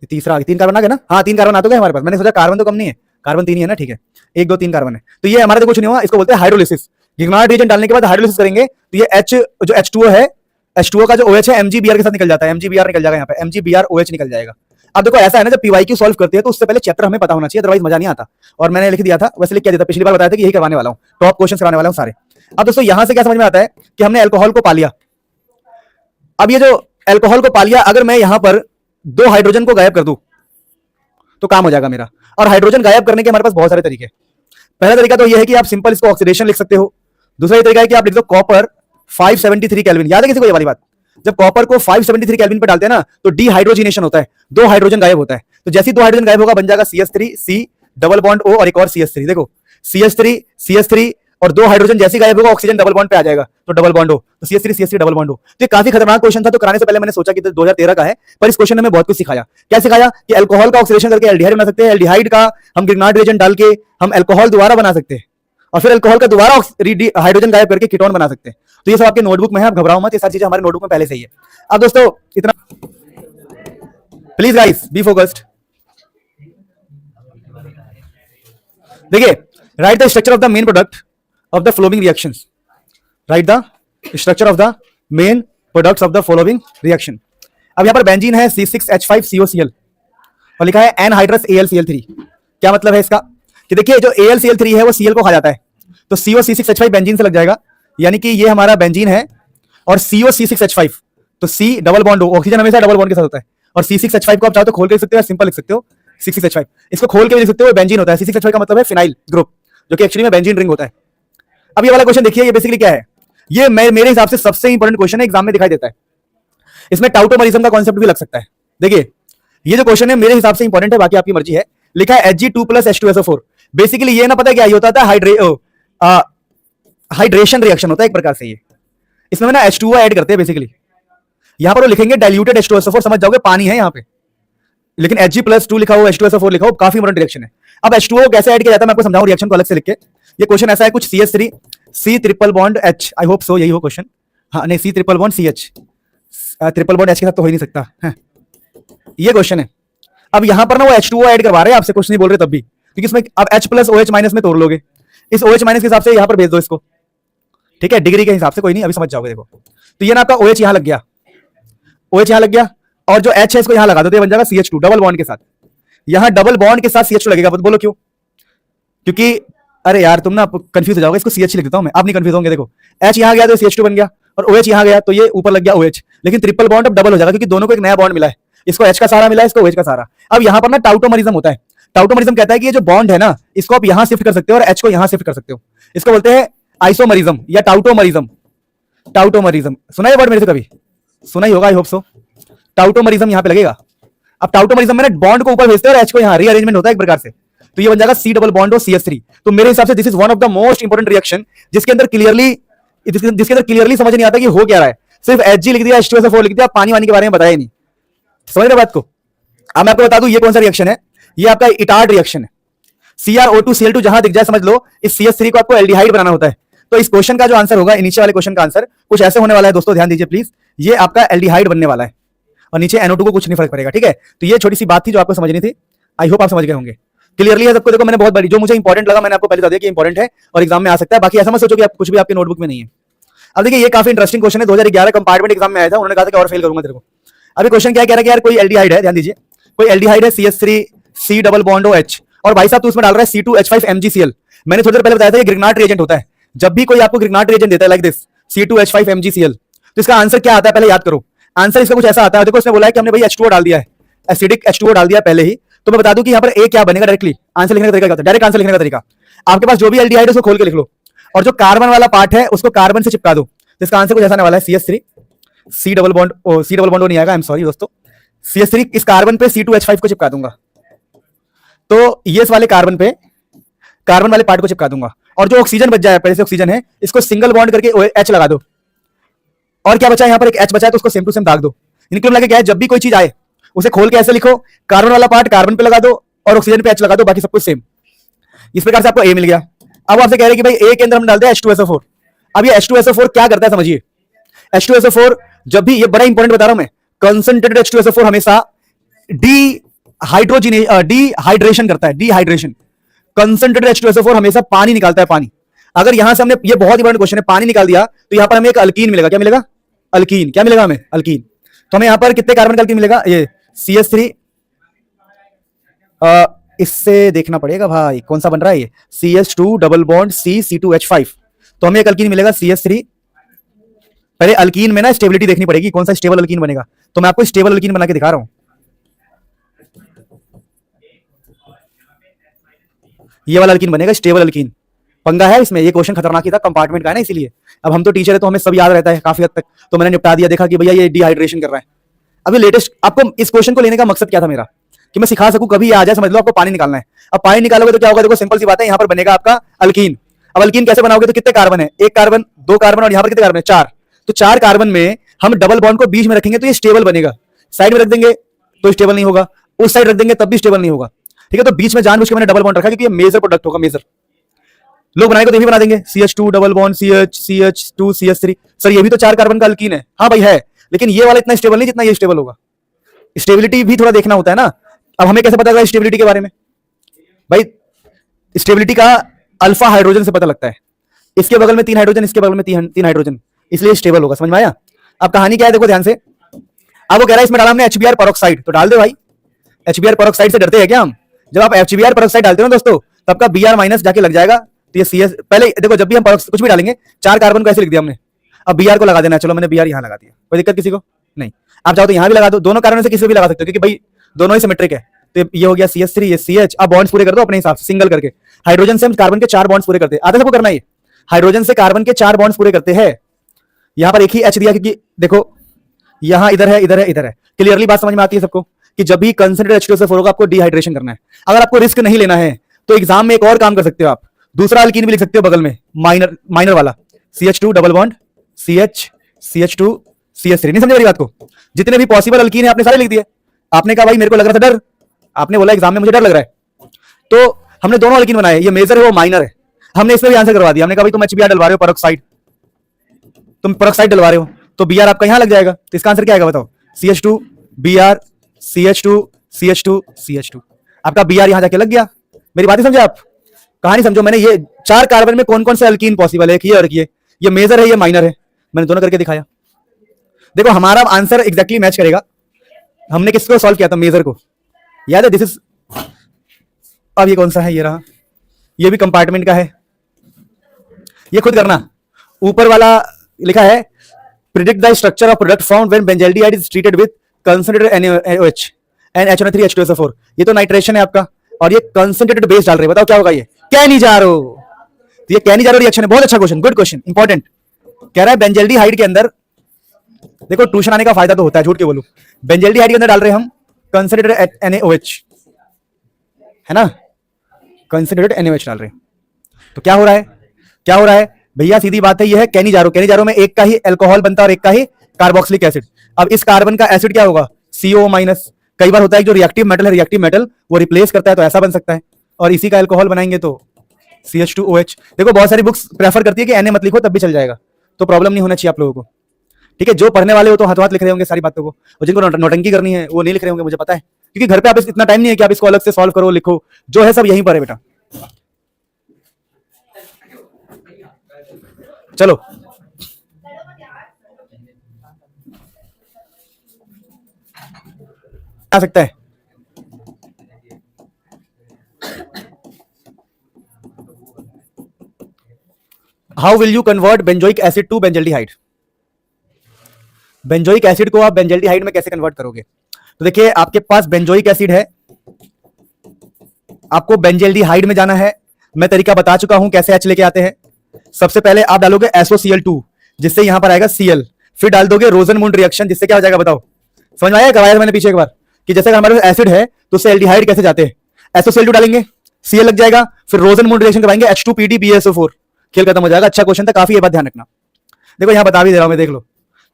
तीसरा 3 कार्बन आ गया ना, हाँ 3 कार्बन आ तो गए हमारे पास। मैंने सोचा कार्बन तो कम नहीं है, कार्बन 3 ही है ना, ठीक है 1 2 3 कार्बन है। तो ये हमारे तो कुछ नहीं हुआ, इसको बोलते हैं हाइड्रोलिसिस। ग्रिग्नार्ड रिएजेंट डालने के बाद हाइड्रोलिसिस करेंगे तो ये H जो H2O है, H2O का जो OH है MgBr के साथ निकल जाता है, MgBr निकल जाएगा यहाँ पे, MgBr OH निकल जाएगा। अब देखो ऐसा है ना, जब PYQ सॉल्व करते हैं तो उससे पहले चैप्टर हमें पता होना चाहिए, अदरवाइज मजा नहीं आता। और मैंने लिख दिया था, वैसे लिख क्या दिया था, पिछली बार बताया था कि यही करवाने वाला हूँ, टॉप क्वेश्चन कराने वाला हूँ सारे। अब दोस्तों यहां से क्या समझ में आता है कि हमने अल्कोहल को पा लिया। अब ये जो अल्कोहल को पा लिया, अगर मैं यहां पर 2 हाइड्रोजन को गायब कर दूं तो काम हो जाएगा मेरा। और हाइड्रोजन गायब करने के हमारे पास बहुत सारे तरीके। पहला तरीका तो यह है कि आप सिंपल इसको ऑक्सीडेशन लिख सकते हो। दूसरा तरीका है कि आप लिख दो कॉपर 573 केल्विन। याद है किसी को ये वाली बात, जब कॉपर को 573 केल्विन पे डालते हैं ना तो डीहाइड्रोजिनेशन होता है, 2 हाइड्रोजन गायब होता है। तो जैसे ही 2 हाइड्रोजन गायब होगा बन जाएगा CH3 C double bond O और एक और CH3। देखो CH3 और 2 हाइड्रोजन जैसे गायब होगा ऑक्सीजन डबल बॉन्ड पे आ जाएगा, तो डबल बॉन्ड हो, तो CH3 डबल बॉन्ड हो। तो ये काफी खतरनाक क्वेश्चन था, तो कराने से पहले मैंने सोचा कि 2013 का है, पर इस क्वेश्चन ने हमें बहुत कुछ सिखाया। क्या सिखाया कि अल्कोहल का ऑक्सीडेशन करके एल्डिहाइड बना सकते हैं, एल्डिहाइड का हम ग्रिग्नार्ड रिएजेंट डाल के हम अल्कोहल दोबारा बना सकते हैं, और फिर अल्कोहल का दोबारा हाइड्रोजन गायब करके कीटोन बना सकते हैं। तो ये सब आपके नोटबुक में है, आप घबराओ मत, ये सारी चीजें हमारे नोटबुक में पहले से ही है। अब दोस्तों इतना प्लीज गाइस बी फोकस्ड। देखिए, right the structure of the main product of the following reactions. Right the structure of the main products of the following reaction. अब यहां पर बेंजीन है C6H5COCl और लिखा है एनहाइड्रस AlCl3। क्या मतलब है इसका कि देखिए जो AlCl3 है वो Cl को खा जाता है, तो CO C6H5 बेंजीन से लग जाएगा, यानी कि ये हमारा बेंजीन है और CO C6H5, तो C डबल बॉन्ड, ऑक्सीजन हमेशा डबल बॉन्ड के साथ होता है, और C6H5 को आप चाहो तो खोल के लिख सकते हो या सिंपल लिख सकते हो C6H5। इसको खोल के भी लिख सकते हो, बेंजीन होता है। C6H5 का मतलब है फिनाइल ग्रुप, जो कि एक्चुअली में बेंजीन रिंग होता है। अब ये वाला क्वेश्चन देखिए, ये बेसिकली क्या है, ये मेरे हिसाब से सबसे इंपॉर्टेंट क्वेश्चन है, एग्जाम में दिखाई देता है। इसमें टाउटोमरिज्म का कॉन्सेप्ट भी लग सकता है। देखिए ये जो क्वेश्चन है मेरे हिसाब से इंपॉर्टेंट है, बाकी आपकी मर्जी है। लिखा है Hg2+H2SO4। बेसिकली ये ना पता है क्या ये होता है, हाइड्रेशन रिएक्शन होता है एक प्रकार से ये। इसमें ना H2O ऐड करते हैं बेसिकली। यहां पर वो लिखेंगे डाइल्यूटेड H2SO4, समझ जाओगे पानी है यहां पे, लेकिन Hg+2 लिखा हो, H2SO4 लिखा हो, काफी इंपॉर्टेंट रिएक्शन है। अब H2O कैसे ऐड किया जाता है मैं आपको समझाऊं रिएक्शन को अलग से लिख के। ये क्वेश्चन ऐसा है कुछ CH3 C triple bond H, I hope so यही हो क्वेश्चन। हाँ नहीं, C triple bond CH, triple bond H के साथ तो हो ही नहीं सकता है। ये क्वेश्चन है। अब यहां पर ना वो H2O ऐड करवा रहे हैं, आपसे कुछ नहीं बोल रहे तब भी, क्योंकि इसमें अब H+OH- में तोड़ लोगे, इस OH- के हिसाब से यहां पर भेज दो इसको, ठीक है, डिग्री के हिसाब से, कोई नहीं अभी समझ जाओगे। देखो तो ये ना आपका OH यहां लग गया, OH यहां लग गया, और जो H है इसको यहां लगा दो, तो ये बन जाएगा CH2 डबल बॉन्ड के साथ। यहां डबल बॉन्ड के साथ CH2 लगेगा, बोलो क्यों? क्योंकि अरे यार तुम ना कंफ्यूज हो जाओगे, इसको CH लिख देता हूं मैं, आप नहीं कंफ्यूज होंगे। देखो H यहां गया तो CH2 बन गया, और OH यहां गया तो ये ऊपर लग गया OH, लेकिन ट्रिपल बॉन्ड अब डबल हो जाएगा क्योंकि दोनों को एक नया बॉन्ड मिला है। इसको H का सहारा मिला है, इसको OH का सहारा। अब यहां पर ना टाउटोमरिज्म होता है। टाउटोमरिज्म कहता है कि ये जो बॉन्ड है ना, इसको आप यहां शिफ्ट कर सकते हो और H को यहां शिफ्ट कर सकते हो। इसको बोलते हैं आइसोमरिज्म या टाउटोमरिज्म। टाउटोमरिज्म सुना है वर्ड मेरे से कभी? सुना ही होगा आई होप सो। टाउटोमरिज्म यहां पे लगेगा। अब टाउटोमरिज्म में ना बॉन्ड को ऊपर भेजते हैं और H को यहां रीअरेंजमेंट होता है एक प्रकार से, तो ये बन जाएगा C डबल बॉन्ड और CH3। तो मेरे हिसाब से this is one of the most important reaction, जिसके अंदर क्लियरली समझ नहीं आता कि हो क्या रहा है। सिर्फ Hg लिख दिया, H2SO4 लिख दिया, पानी वानी के बारे में बताया नहीं। समझ रहे बात को? अब मैं आपको बता दूं ये कौन सा रिएक्शन है, ये आपका इटार्ड रिएक्शन है। CrO2Cl2 जहां दिख जाए समझ लो इस CH3 को आपको एल्डिहाइड बनाना होता है। तो इस क्वेश्चन का जो आंसर होगा, नीचे वाले क्वेश्चन का आंसर कुछ ऐसे होने वाला है दोस्तों, ध्यान दीजिए प्लीज। ये आपका एल्डिहाइड बनने वाला है और नीचे NO2 को कुछ नहीं फर्क पड़ेगा, ठीक है। तो ये छोटी सी बात थी जो आपको समझनी थी, आई होप आप समझ गए होंगे। क्लियरली है सबको? देखो मैंने बहुत बड़ी जो मुझे इंपॉर्टेंट लगा मैंने आपको पहले बता दिया कि इंपॉर्टेंट है और एग्जाम में आ सकता है, बाकी ऐसा मत सोचो कि कुछ भी आपके नोटबुक में नहीं है। अब देखिए ये काफी इंटरेस्टिंग क्वेश्चन है, 2011 कंपार्टमेंट एग्जाम में आया था, उन्होंने कहा था कि और फेल करूंगा तेरे को। अभी क्वेश्चन क्या कह रहा है कि यार कोई एल्डिहाइड है, ध्यान दीजिए, कोई एल्डिहाइड है CH3 C double bond OH, और भाई साहब तू उसमें डाल रहा है C2H5MgCl। मैंने थोड़ी देर पहले बताया था ये ग्रिग्नार्ड रिएजेंट होता है। जब भी कोई आपको ग्रिग्नार्ड रिएजेंट देता है लाइक दिस C2H5MgCl, तो इसका आंसर क्या आता है पहले याद करो। आंसर इसका कुछ ऐसा आता है, देखो इसने बोला है कि हमने भाई H2O डाल दिया है, एसिडिक H2O डाल दिया पहले ही। तो मैं बता दूं कि यहाँ पर A क्या बनेगा, डायरेक्टली आंसर लिखने का तरीका क्या होता है। डायरेक्ट आंसर लिखने का तरीका, आपके पास जो भी एल्डिहाइड है उसको खोल के लिख लो, और जो कार्बन वाला पार्ट है उसको कार्बन से चिपका दो। तो इसका आंसर कुछ ऐसा आने वाला है CH3 C डबल बॉन्ड नहीं आएगा, आई एम सॉरी दोस्तों, CH3 इस कार्बन पे C2H5 को चिपका दूंगा, तो ये इस वाले कार्बन पे कार्बन वाले पार्ट को चिपका दूंगा, और जो ऑक्सीजन बच जाए, पहले से ऑक्सीजन है, इसको सिंगल बॉन्ड करके H लगा दो, और क्या बचा है यहाँ पर एक H बचा है तो उसको सेम टू सेम दाग दो। इनके लगे क्या है, जब भी कोई चीज आए उसे खोल के ऐसे लिखो, कार्बन वाला पार्ट कार्बन पे लगा दो और ऑक्सीजन पे H लगा दो, बाकी सब कुछ सेम। इस प्रकार से आपको A मिल गया। अब आपसे कह रहे हैं कि भाई A के अंदर हम डाल दे H2SO4। अब ये H2SO4 क्या करता है समझिए। H2SO4 जब भी, ये बड़ा इंपॉर्टेंट बता रहा हूं मैं, कंसंट्रेटेड H2SO4 हमेशा डिहाइड्रेशन करता है, डिहाइड्रेशन। कंसंट्रेटेड H2SO4 हमेशा पानी निकालता है, पानी। अगर यहां से हमने, ये बहुत इंपॉर्टेंट क्वेश्चन है, पानी निकाल दिया तो यहां पर हमें एक अल्कीन मिलेगा। क्या मिलेगा? अल्कीन। क्या मिलेगा हमें? अल्कीन। तो हमें यहां पर कितने कार्बन का अल्कीन मिलेगा? ये CH3, इससे देखना पड़ेगा भाई कौन सा बन रहा है, ये CH2 double bond C C2H5, तो हमें एक अल्कीन मिलेगा CH3। पहले अल्कीन में ना स्टेबिलिटी देखनी पड़ेगी, कौन सा स्टेबल अल्कीन बनेगा, तो मैं आपको स्टेबल अल्कीन बना के दिखा रहा हूं। ये वाला अल्कीन बनेगा स्टेबल अल्कीन। पंगा है इसमें, ये क्वेश्चन खतरनाक ही था, कंपार्टमेंट का है ना, इसीलिए। अब हम तो टीचर है तो हमें सब याद रहता है काफी हद तक, तो मैंने निपटा दिया, देखा कि भैया ये डिहाइड्रेशन कर रहा है। अभी लेटेस्ट आपको इस क्वेश्चन को लेने का मकसद क्या था मेरा, कि मैं सिखा सकूं, कभी आ जाए समझ लो आपको पानी निकालना है। अब पानी निकालोगे तो क्या होगा, देखो सिंपल सी बात है, यहाँ पर बनेगा आपका अल्कीन। अब अल्कीन कैसे बनाओगे, तो कितने कार्बन है, एक कार्बन, दो कार्बन, और यहाँ पर कितने कार्बन है, चार। तो चार कार्बन में हम डबल बॉन्ड को बीच में रखेंगे तो ये स्टेबल बनेगा। साइड में रख देंगे तो स्टेबल नहीं होगा, उस साइड रख देंगे तब भी स्टेबल नहीं होगा, ठीक है। तो बीच में जानबूझ के मैंने डबल बॉन्ड रखा क्योंकि ये मेजर प्रोडक्ट होगा, मेजर। लोग बनाएंगे तो ये भी बना देंगे CH2 double bond CH2 CH3। Sir ये भी तो चार कार्बन का अल्कीन है। हाँ भाई है, लेकिन ये वाला इतना स्टेबल नहीं जितना ये स्टेबल होगा। स्टेबिलिटी भी थोड़ा देखना होता है ना। अब हमें कैसे पता चला स्टेबिलिटी के बारे में? भाई स्टेबिलिटी का अल्फा हाइड्रोजन से पता लगता है। इसके बगल में 3 हाइड्रोजन, इसके बगल में तीन हाइड्रोजन, इसलिए स्टेबल होगा। समझ में आया? अब कहानी क्या है देखो ध्यान से। अब वो कह रहा है इसमें डाला हमने HBr पेरोक्साइड, तो डाल दे भाई। HBr पेरोक्साइड से डरते हैं क्या हम? जब आप HBr पेरोक्साइड डालते हो ना दोस्तों, तब का Br माइनस जाके लग जाएगा। तो ये CS पहले देखो, जब भी हम कुछ भी डालेंगे 4 कार्बन को ऐसे लिख दिया हमने, अब Br को लगा देना। चलो मैंने Br यहां लगा दिया, कोई दिक्कत किसी को नहीं। आप चाहो तो यहां भी लगा दो, दोनों कार्बन से किसी भी लगा सकते हो, क्योंकि भाई दोनों ही सिमेट्रिक है। तो ये हो गया CH3, ये CH। अब बॉन्ड्स पूरे कर दो अपने हिसाब से सिंगल करके। हाइड्रोजन से हम कार्बन के 4 बॉन्ड्स पूरे करते हैं, आता सबको करना। ये हाइड्रोजन से कार्बन के 4 बॉन्ड्स पूरे करते हैं। यहां पर एक ही H दिया, क्योंकि देखो यहां इधर है, इधर है, इधर है। क्लियरली बात समझ में आती है सबको कि जब भी कंसंट्रेटेड H2SO4 होगा आपको डिहाइड्रेशन करना है। अगर आपको रिस्क नहीं लेना है तो एग्जाम में एक और काम कर सकते हो, आप दूसरा अल्कीन भी लिख सकते हो बगल में, माइनर वाला CH2 double bond CH CH2 CH3। नहीं समझे मेरी बात को? जितने भी पॉसिबल अल्कीन है आपने सारे लिख दिए। आपने कहा भाई मेरे को लग रहा था डर, आपने बोला एग्जाम में मुझे डर लग रहा है, तो हमने दोनों अल्कीन बनाए। ये मेजर है, वो माइनर है। हमने इसमें भी आंसर करवा दिया। हमने कहा भाई तुम HBr डलवा रहे हो पेरोक्साइड, तुम पेरोक्साइड डलवा रहे हो, तो Br आपका यहां लग जाएगा। तो इसका आंसर क्या आएगा बताओ? CH2 Br CH2 CH2 CH2। आपका Br यहां जाके लग गया। मेरी बात ही समझे आप? कहानी समझो। मैंने ये 4 कार्बन में कौन कौन से अल्कीन पॉसिबल है, ये और ये मेजर है, ये माइनर है, मैंने दोनों करके दिखाया। देखो हमारा आंसर एग्जैक्टली मैच करेगा। हमने किसको सॉल्व किया था? मेजर को, याद है? दिस इज, अब ये कौन सा है? ये रहा, ये भी कंपार्टमेंट का है। ये खुद करना। ऊपर वाला लिखा है predict the structure of product found when benzaldehyde is treated with concentrated NaOH and HNO3 H2SO4। ये तो नाइट्रेशन है आपका, और ये कंसंट्रेटेड बेस डाल रहे हैं। बताओ क्या होगा? ये कैनिजारो। तो ये कैनिजारो रिएक्शन है। बहुत अच्छा क्वेश्चन, गुड क्वेश्चन, इंपॉर्टेंट। कह रहा है बेंजल्डिहाइड के अंदर, देखो ट्यूशन आने का फायदा तो होता है, झूठ के बोलूं। बेंजल्डिहाइड के अंदर डाल रहे हैं हम कंसंट्रेटेड NaOH, है ना? कंसंट्रेटेड NaOH डाल रहे हैं, तो क्या हो रहा है? क्या हो रहा है भैया? सीधी बात है, ये है कैनिजारो। कैनिजारो में एक का ही अल्कोहल बनता है और एक का ही कार्बोक्सिलिक एसिड। अब इस कार्बन का एसिड क्या होगा? CO minus. कई बार होता है जो रिएक्टिव मेटल है, रिएक्टिव मेटल वो रिप्लेस करता है, तो ऐसा बन सकता है। और इसी का अल्कोहल बनाएंगे तो CH2OH। देखो बहुत सारी बुक्स प्रेफर करती है कि Na मत लिखो, तब भी चल जाएगा, तो प्रॉब्लम नहीं होना चाहिए आप लोगों को। ठीक है, जो पढ़ने वाले हो तो हाथों हाथ लिख रहे होंगे सारी बातों को, और जिनको नौटंकी करनी है वो नहीं लिख रहे होंगे, मुझे पता है, क्योंकि घर पे आप इतना टाइम नहीं है कि आप इसको अलग से सॉल्व करो, लिखो। जो है सब यहीं पर है बेटा। चलो आ सकता है। How will you convert benzoic acid to benzaldehyde? Benzoic acid को आप बेंजल्डिहाइड में कैसे कन्वर्ट करोगे? तो देखिए आपके पास बेंजोइक एसिड है, आपको बेंजल्डिहाइड में जाना है। मैं तरीका बता चुका हूं कैसे H लेके आते हैं। सबसे पहले आप डालोगे SOCl2, जिससे यहां पर आएगा Cl, फिर डाल दोगे रोजनमुंड रिएक्शन, जिससे क्या हो जाएगा बताओ? समझ में आया? करवाया मैंने पीछे एक बार कि जैसे हमारे एसिड है तो उससे एल्डिहाइड कैसे जाते हैं। SOCl2 डालेंगे, Cl लग जाएगा, फिर रोजनमुंड रिएक्शन करवाएंगे, H2PdBSO4, खेल खत्म हो जाएगा। अच्छा क्वेश्चन था काफी, ये बात ध्यान रखना। देखो यहां बता भी दे रहा हूं मैं, देख लो।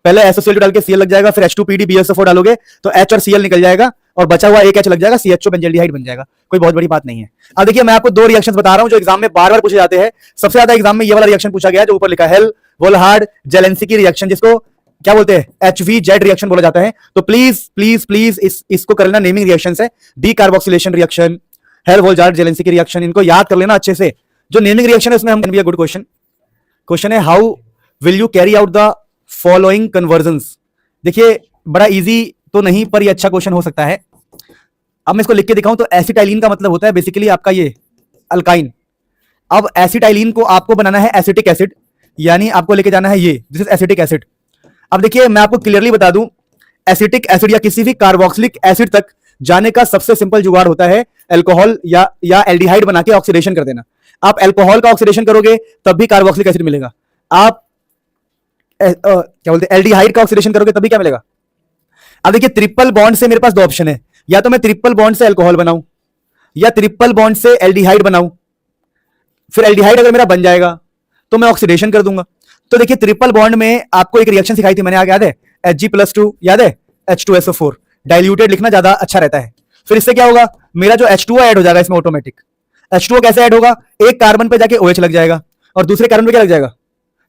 पहले SOCl2 डाल के Cl लग जाएगा, फिर H2PdBSO4 डालोगे तो H और Cl निकल जाएगा, और बचा हुआ एक H लग जाएगा, CHO बेंजल्डिहाइड बन जाएगा। कोई बहुत बड़ी बात नहीं है। अब देखिए मैं आपको 2 रिएक्शंस बता रहा हूं जो एग्जाम में बार बार पूछे जाते हैं। सबसे ज्यादा एग्जाम में ये वाला रिएक्शन पूछा गया है जो ऊपर लिखा है, हेल वोल्हार्ड जेलेंस्की रिएक्शन, जिसको क्या बोलते हैं? HVZ रिएक्शन बोला जाता है। तो प्लीज प्लीज प्लीज इसको कर लेना, नेमिंग रिएक्शन है। Decarboxylation reaction, Hell Volhard Zelinsky reaction, इनको याद कर लेना अच्छे से। जो नेमिंग रिएक्शन है उसमें हम गुड क्वेश्चन। क्वेश्चन है how will you carry out the following convergence. देखिए बड़ा इजी तो नहीं, पर ये अच्छा क्वेश्चन हो सकता है। अब मैं इसको लिख के दिखाऊं तो एसिटाइलिन का मतलब होता है बेसिकली आपका ये अल्काइन। अब एसिटाइलिन को आपको बनाना है एसिटिक एसिड, यानी आपको लेके जाना है ये, दिस इज एसिटिक एसिड। अब देखिए मैं आपको क्लियरली बता दूं, एसिटिक एसिड या किसी भी कार्बोक्सिलिक एसिड तक जाने का सबसे सिंपल जुगाड़ होता है अल्कोहल या एल्डिहाइड बना के ऑक्सीडेशन कर देना। आप अल्कोहल का ऑक्सीडेशन करोगे तब भी कार्बोक्सिलिक एसिड मिलेगा। आप क्या बोलते हैं एल्डिहाइड का ऑक्सीडेशन करोगे तभी क्या मिलेगा? अब देखिए ट्रिपल बॉन्ड से मेरे पास 2 ऑप्शन है, या तो मैं ट्रिपल बॉन्ड से अल्कोहल बनाऊं या ट्रिपल बॉन्ड से एल्डिहाइड बनाऊं। फिर एल्डिहाइड अगर मेरा बन जाएगा तो मैं ऑक्सीडेशन कर दूंगा। तो देखिए ट्रिपल बॉन्ड में आपको एक रिएक्शन सिखाई थी मैंने, याद है? Hg+2, याद है? H2SO4 डाइल्यूटेड लिखना ज्यादा अच्छा रहता है। फिर इससे क्या होगा? मेरा जो H2O ऐड हो जाएगा इसमें ऑटोमेटिक। H2O कैसे ऐड होगा? एक कार्बन पे जाके OH लग जाएगा और दूसरे कार्बन पे क्या लग जाएगा?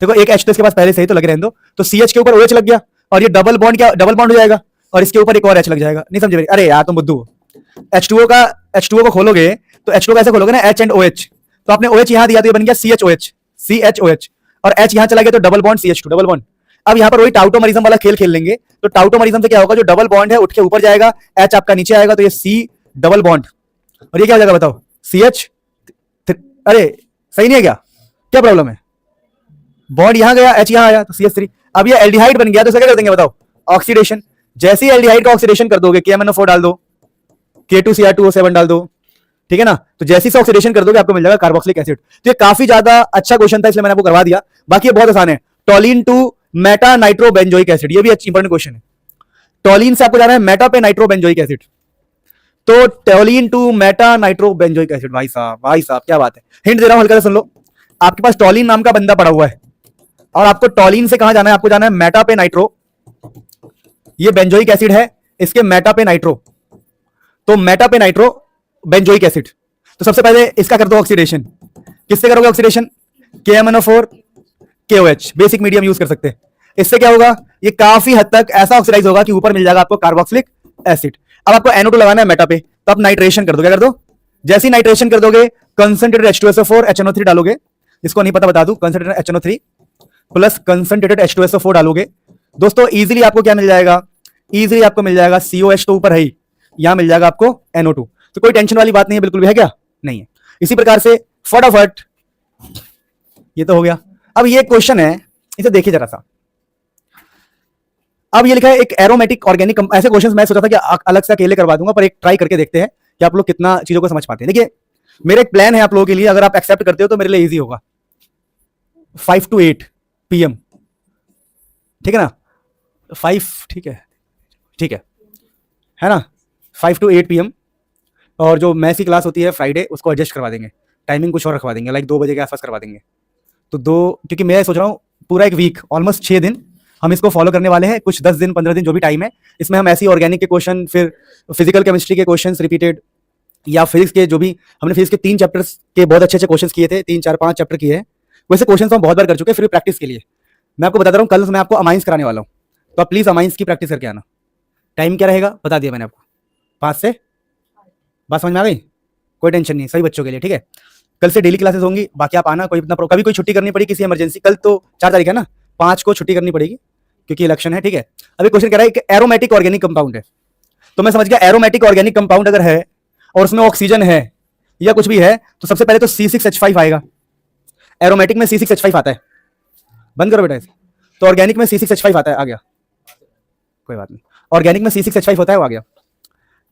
देखो एक H तो इसके पास पहले से ही तो लग रहे हैं, तो CH के ऊपर OH लग गया और ये डबल बॉन्ड क्या डबल बॉन्ड हो जाएगा, और इसके ऊपर एक और H लग जाएगा, नहीं समझे? अरे यार तुम बुद्धू हो। H2O को खोलोगे तो H2O कैसे खोलोगे ना, H एंड OH, तो आपने OH यहां दिया तो ये बन गया CHOH, और H यहां चला गया तो double bond CH2, double bond. अब यहां पर वही टाउटोमरिज्म वाला खेल खेल लेंगे, तो टाउटोमरिज्म से क्या होगा, जो डबल बॉन्ड है उठ के ऊपर जाएगा, H आपका नीचे आएगा, तो ये C डबल बॉन्ड, और ये क्या हो जाएगा बताओ, CH। अरे सही नहीं है क्या, क्या प्रॉब्लम है? बॉन्ड यहां गया, H यहां आया तो CH3। अब ये एल्डिहाइड बन गया तो क्या कर देंगे बताओ, ऑक्सीडेशन। जैसे ही एल्डिहाइड का ऑक्सीडेशन कर दोगे, KMnO4 डाल दो, K2Cr2O7 डाल दो, ठीक है ना, तो जैसे ही ऑक्सीडेशन कर दोगे आपको मिल जाएगा कार्बोक्सिलिक एसिड। तो ये काफी ज्यादा अच्छा क्वेश्चन था, इसलिए मैंने आपको करवा दिया। बाकी ये बहुत आसान है, toluene to meta nitrobenzoic acid, ये भी इंपॉर्टेंट क्वेश्चन है। टोलिन से आपको जाना है मेटा पे नाइट्रोबेंजोइक एसिड, तो toluene to meta nitrobenzoic acid. भाई साहब क्या बात है। हिंट दे रहा हूं, हल्का सा सुन लो। आपके पास टोलिन नाम का बंदा पड़ा हुआ है और आपको टोलिन से कहां जाना है, आपको जाना है मेटा पे नाइट्रो। ये बेंजोइक एसिड है, इसके मेटा पे नाइट्रो, तो मेटा पे नाइट्रो बेंजोइक एसिड। तो सबसे पहले इसका कर दो ऑक्सीडेशन। किससे करोगे oxidation, KMnO4 KOH, basic medium use कर सकते हैं। इससे क्या होगा, ये काफी हद तक ऐसा ऑक्सीडाइज होगा कि ऊपर मिल जाएगा आपको कार्बोक्सिलिक एसिड। अब आपको NO2 लगाना है मेटा पे, तो आप नाइट्रेशन कर दो। क्या कर दो, जैसे ही नाइट्रेशन कर दोगे कंसंट्रेटेड H2SO4 HNO3 डालोगे, इसको नहीं पता बता दूं, concentrated HNO3 plus concentrated H2SO4 डालोगे। दोस्तों इजीली आपको क्या मिल जाएगा, इजीली आपको मिल जाएगा COH तो ऊपर है ही, यहां मिल जाएगा आपको NO2। तो कोई टेंशन वाली बात नहीं है, बिल्कुल भी है क्या, नहीं है। इसी प्रकार से फटाफट ये तो हो गया। अब ये क्वेश्चन है, इसे देखिए जरा सा। अब ये लिखा है एक एरोमेटिक ऑर्गेनिक, ऐसे क्वेश्चंस मैं सोचा था कि अलग से अकेले करवा दूंगा, पर एक ट्राई करके देखते हैं कि आप लोग कितना चीजों को समझ पाते हैं। देखिए मेरा एक प्लान है आप लोगों के लिए, अगर आप एक्सेप्ट करते हो तो मेरे लिए इजी होगा। 5 to 8 PM, ठीक है ना, 5, ठीक है ना, 5 to 8 PM। और जो मैथ्स की क्लास होती है फ्राइडे, उसको एडजस्ट करवा देंगे, टाइमिंग कुछ और रखवा देंगे, लाइक 2 बजे के आसपास करवा देंगे। तो क्योंकि मैं सोच रहा हूँ पूरा एक वीक, ऑलमोस्ट 6 दिन हम इसको फॉलो करने वाले हैं, कुछ 10 दिन 15 दिन जो भी टाइम है, इसमें हम ऐसी ऑर्गेनिक के क्वेश्चन, फिर फिजिकल केमिस्ट्री के क्वेश्चन रिपीटेड, या फिजिक्स के जो भी हमने फिजिक्स के 3 चैप्टर्स के बहुत अच्छे क्वेश्चन किए थे, 3 4 5 चैप्टर किए हैं, वैसे क्वेश्चन हम बहुत बार कर चुके हैं। फिर प्रैक्टिस के लिए मैं आपको बता रहा हूँ, कल मैं आपको अमाइंस कराने वाला हूँ, तो आप प्लीज अमाइंस की प्रैक्टिस करके आना। टाइम क्या रहेगा बता दिया मैंने आपको, 5 से, बात समझ में आ गई, कोई टेंशन नहीं, सभी बच्चों के लिए, ठीक है। कल से डेली क्लासेस होंगी, बाकी आप आना, कोई इतना कभी कोई छुट्टी करनी पड़ी किसी इमरजेंसी, कल तो 4 तारीख है ना, 5 को छुट्टी करनी पड़ेगी क्योंकि इलेक्शन है, ठीक है। अभी क्वेश्चन कह रहा है कि एरोमेटिक ऑर्गेनिक कंपाउंड है, तो मैं समझ गया एरोमेटिक ऑर्गेनिक कंपाउंड अगर है और उसमें ऑक्सीजन है या कुछ भी है, तो सबसे पहले तो C6H5 आएगा। एरोमेटिक में C6H5 आता है, बंद करो बेटा इसे। तो ऑर्गेनिक में C6H5 आता है, आ गया, कोई बात नहीं, ऑर्गेनिक में C6H5 होता है, वो आ गया।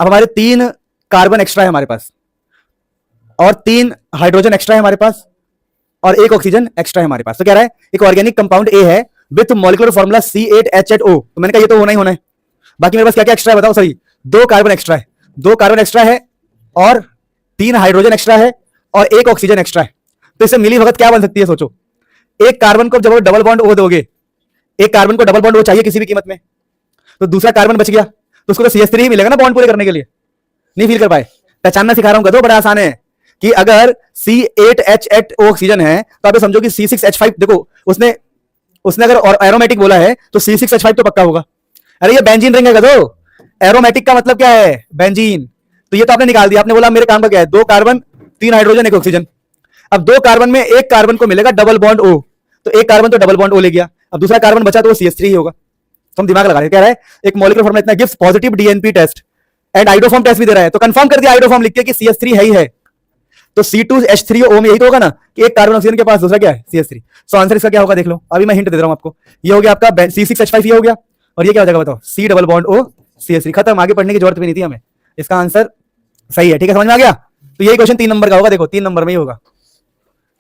अब हमारे 3 कार्बन एक्स्ट्रा है हमारे पास, और 3 हाइड्रोजन एक्स्ट्रा है हमारे पास, और 1 ऑक्सीजन एक्स्ट्रा है हमारे पास। तो कह रहा है एक ऑर्गेनिक कंपाउंड A है विथ मॉलिक्यूलर फॉर्मूला C8H8O। तो मैंने कहा ये तो होना ही होना है। बाकी मेरे पास क्या क्या एक्स्ट्रा है बताओ, सही 2 कार्बन एक्स्ट्रा है, 2 कार्बन एक्स्ट्रा है, और 3 हाइड्रोजन एक्स्ट्रा है, और 1 ऑक्सीजन एक्स्ट्रा है। तो इससे मिली भगत क्या बन सकती है सोचो। एक कार्बन को जब वो डबल बॉन्ड O दोगे, एक कार्बन को डबल बॉन्ड O चाहिए किसी भी कीमत में, तो दूसरा कार्बन बच गया, तो उसको तो CH3 ही मिलेगा ना बॉन्ड पूरे करने के लिए। नहीं फील कर पाए, पहचानना सिखा रहा हूं, बड़ा आसान है कि अगर C8H8O ऑक्सीजन है तो आप समझो कि C6H5, देखो उसने अगर एरोमेटिक बोला है तो C6H5 तो पक्का होगा। अरे ये बेंजीन रिंग है गधो, एरोमेटिक का मतलब क्या है, बेंजीन। तो ये तो आपने निकाल दिया, आपने बोला मेरे काम का क्या है, 2 कार्बन 3 हाइड्रोजन 1 ऑक्सीजन। अब 2 कार्बन में 1 कार्बन को मिलेगा डबल बॉन्ड O, तो 1 कार्बन तो डबल बॉन्ड O ले गया, अब दूसरा कार्बन बचा तो वो CH3 ही होगा। तो हम दिमाग लगा रहे, कह रहा है एक मॉलिक्यूलर फॉर्मूला इतना gives positive DNP test and iodoform test भी दे रहा है, तो कंफर्म कर दिया आइडोफॉर्म लिख के कि CH3 है ही है। तो C2H3O में यही तो होगा ना कि एक कार्बन ऑक्सीजन के पास, दूसरा क्या है CH3। सो आंसर इसका क्या होगा देख लो, अभी मैं हिंट दे रहा हूं आपको। ये हो गया आपका C6H5, ये हो गया, और ये क्या हो जाएगा बताओ, C double bond O CH3। खत्म, आगे पढ़ने की जरूरत भी नहीं थी हमें, इसका आंसर सही है, ठीक है, समझ में आ गया। तो यही क्वेश्चन 3 नंबर का होगा, देखो 3 नंबर में ही होगा।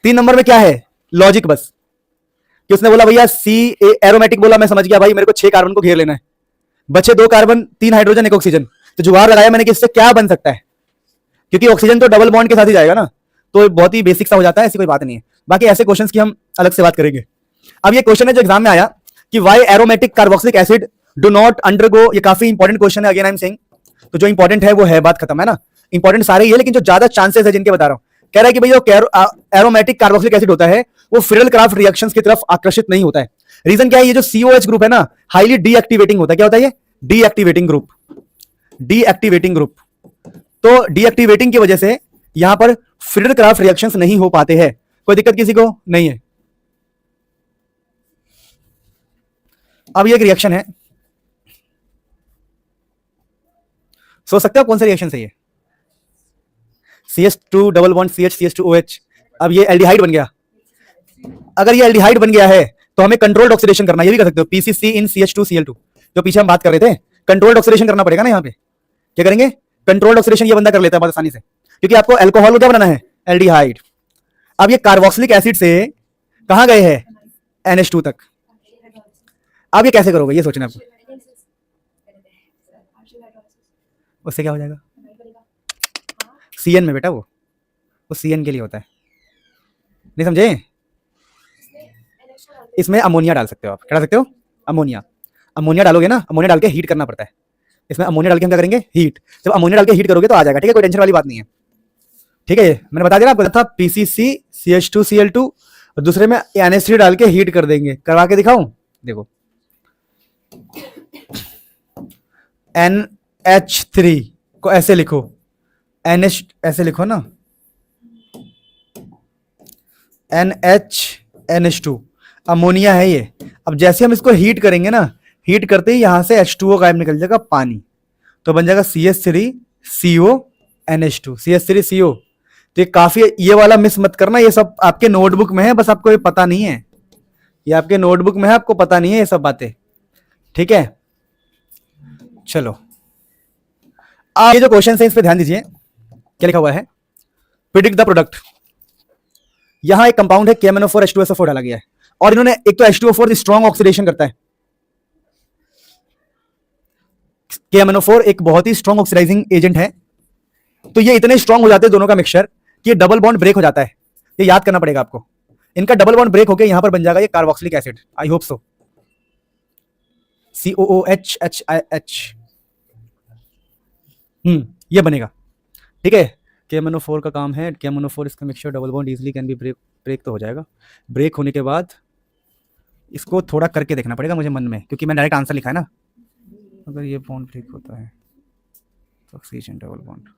3 नंबर में क्या है, लॉजिक बस कि उसने बोला भैया एरोमेटिक बोला, मैं समझ गया भाई, मेरे को 6 कार्बन को घेर लेना है, बचे 2 कार्बन 3 हाइड्रोजन 1 ऑक्सीजन। तो जुगाड़ लगाया मैंने कि इससे क्या बन सकता है, क्योंकि ऑक्सीजन तो डबल बॉन्ड के साथ ही जाएगा ना, तो बहुत ही बेसिक सा हो जाता है, ऐसी कोई बात नहीं है। बाकी ऐसे क्वेश्चंस की हम अलग से बात करेंगे। अब ये क्वेश्चन है जो एग्जाम में आया कि why aromatic carboxylic acid do not undergo, ये काफी इंपॉर्टेंट क्वेश्चन है, अगेन आई एम सेइंग। तो जो इंपॉर्टेंट है वो है, बात खत्म है ना। इंपॉर्टेंट सारे ही है, लेकिन जो ज्यादा चांसेस है जिनके बता रहा हूं, कह रहा है कि भाई जो एरोमेटिक कार्बोक्सिलिक एसिड होता है वो फिरल क्राफ्ट रिएक्शंस की तरफ आकर्षित नहीं होता है। रीजन क्या है, ये जो COH ग्रुप है ना, हाईली डीएक्टिवेटिंग होता है। क्या होता है ये, डीएक्टिवेटिंग ग्रुप, डीएक्टिवेटिंग ग्रुप। तो डीएक्टिवेटिंग की वजह से यहां पर फ्रीडरक्राफ्ट रिएक्शंस नहीं हो पाते हैं। कोई दिक्कत किसी को नहीं है। अब ये एक रिएक्शन है, सोच सकते हो कौन सा रिएक्शन सही है? CH2 double bond CH CH2OH। अब ये एल्डिहाइड बन गया। अगर ये एल्डिहाइड बन गया है तो हमें कंट्रोल्ड ऑक्सीडेशन करना, ये भी कर सकते हो, PCC इन CH2Cl2, जो पीछे हम बात कर रहे थे। कंट्रोल्ड ऑक्सीडेशन करना पड़ेगा ना। यहाँ पे क्या करेंगे? कंट्रोल्ड ऑक्सीडेशन ये बंदा कर लेता है बहुत आसानी से, क्योंकि आपको अल्कोहल को क्या बनाना है? एल्डिहाइड। अब ये कार्बोक्सिलिक एसिड से कहां गए हैं? NH2 तक। अब ये कैसे करोगे? ये सोचना आपको। उससे क्या हो जाएगा? CN में बेटा, वो CN के लिए होता है, नहीं समझे? इसमें अमोनिया डाल सकते हो आप। क्या डाल सकते हो? अमोनिया। अमोनिया डालोगे ना, अमोनिया डाल के हीट करना पड़ता है। इसमें अमोनिया डाल के हम क्या करेंगे? हीट। जब अमोनिया डाल के हीट करोगे तो आ जाएगा, ठीक है, कोई टेंशन वाली बात नहीं है, ठीक है। मैंने बता दिया आपको था PCC CH2Cl2 और दूसरे में NH3 डाल के हीट कर देंगे। करवा के दिखाऊं? देखो, NH3 को ऐसे लिखो, NH ऐसे लिखो ना, NH2 अमोनिया है ये। अब जैसे हम इसको हीट करेंगे ना, हीट करते ही यहां से H2O गायब निकल जाएगा, पानी, तो बन जाएगा CH3CO NH2, CH3CO। तो ये काफी, ये वाला मिस मत करना, ये सब आपके नोटबुक में है, बस आपको ये पता नहीं है, ये आपके नोटबुक में है, आपको पता नहीं है ये सब बातें, ठीक है। चलो, आप ये जो क्वेश्चन है इस पे ध्यान दीजिए। क्या लिखा हुआ है? Predict the product. यहां एक कंपाउंड है KMnO4 H2SO4 डाला गया है, और इन्होंने एक तो H2O4 स्ट्रॉन्ग ऑक्सीडेशन करता है। KMnO4 एक बहुत ही स्ट्रॉन्ग ऑक्सीडाइजिंग एजेंट है, तो ये इतने स्ट्रॉन्ग हो जाते हैं दोनों का मिक्सचर कि ये डबल बॉन्ड ब्रेक हो जाता है। ये याद करना पड़ेगा आपको। इनका डबल बॉन्ड ब्रेक होकर यहां पर बन जाएगा ये carboxylic acid, I hope so, COOH ये बनेगा, ठीक है। KMnO4 का काम है, KMnO4 इसका mixture double bond easily can be break तो हो जाएगा। ब्रेक होने के बाद इसको थोड़ा करके देखना पड़ेगा मुझे मन में, क्योंकि मैंने डायरेक्ट आंसर लिखा है ना। अगर ये बॉन्ड ब्रेक होता है तो ऑक्सीजन डबल बॉन्ड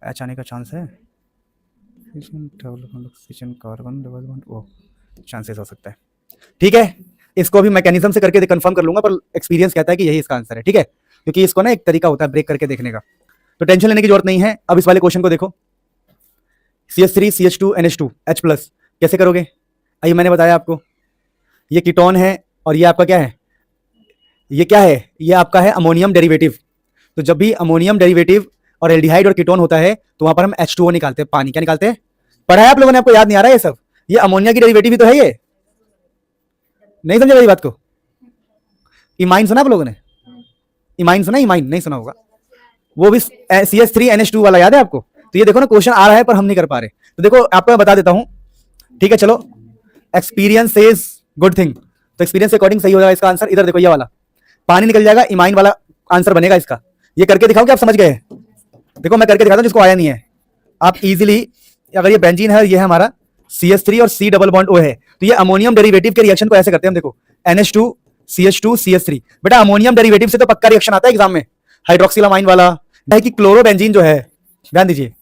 H आने का चांस है, oxygen double bond, oxygen carbon double bond, वो चांसेस हो सकता है, ठीक है। इसको भी मैकेनिज्म से करके कंफर्म कर लूंगा, पर एक्सपीरियंस कहता है कि यही इसका आंसर है, ठीक है, क्योंकि इसको ना एक तरीका होता है ब्रेक करके देखने का, तो टेंशन लेने की जरूरत नहीं है। अब इस वाले क्वेश्चन को देखो, CH3 CH2 NH2 H+, कैसे करोगे? आइए, मैंने बताया आपको, ये कीटोन है और ये आपका क्या है? ये क्या है? ये आपका है अमोनियम डेरिवेटिव। तो जब भी अमोनियम डेरिवेटिव और एल्डिहाइड और कीटोन होता है तो वहां पर हम H2O निकालते हैं, पानी। क्या निकालते हैं? पढ़ा है आप लोगों ने, आपको याद नहीं आ रहा है ये सब? ये अमोनिया की डेरिवेटिव ही तो है, ये नहीं समझे मेरी बात को? इमाइन सुना आप लोगों ने? इमाइन सुना? इमाइन नहीं सुना होगा, वो भी CH3 NH2 वाला याद है आपको? तो ये देखो ना, क्वेश्चन आ रहा है पर हम नहीं कर पा रहे। तो देखो, आपको मैं बता देता हूं, ठीक है। चलो, एक्सपीरियंस इज गुड थिंग, तो एक्सपीरियंस के अकॉर्डिंग सही हो जाएगा इसका आंसर। इधर देखो, ये वाला पानी निकल जाएगा, इमाइन वाला आंसर बनेगा इसका। ये करके दिखाओ कि आप समझ गए? देखो, मैं करके दिखाता हूं जिसको आया नहीं है, आप इजीली, अगर ये बेंजीन है, ये है हमारा CH3 और C डबल बॉन्ड O है, तो ये अमोनियम डेरिवेटिव के रिएक्शन को ऐसे करते हैं हम। देखो, NH2 CH2 CH3, बेटा अमोनियम डेरिवेटिव से तो पक्का रिएक्शन आता है एग्जाम में, हाइड्रोक्सिलामाइन वाला है कि क्लोरोबेंजीन जो है, ध्यान दीजिए,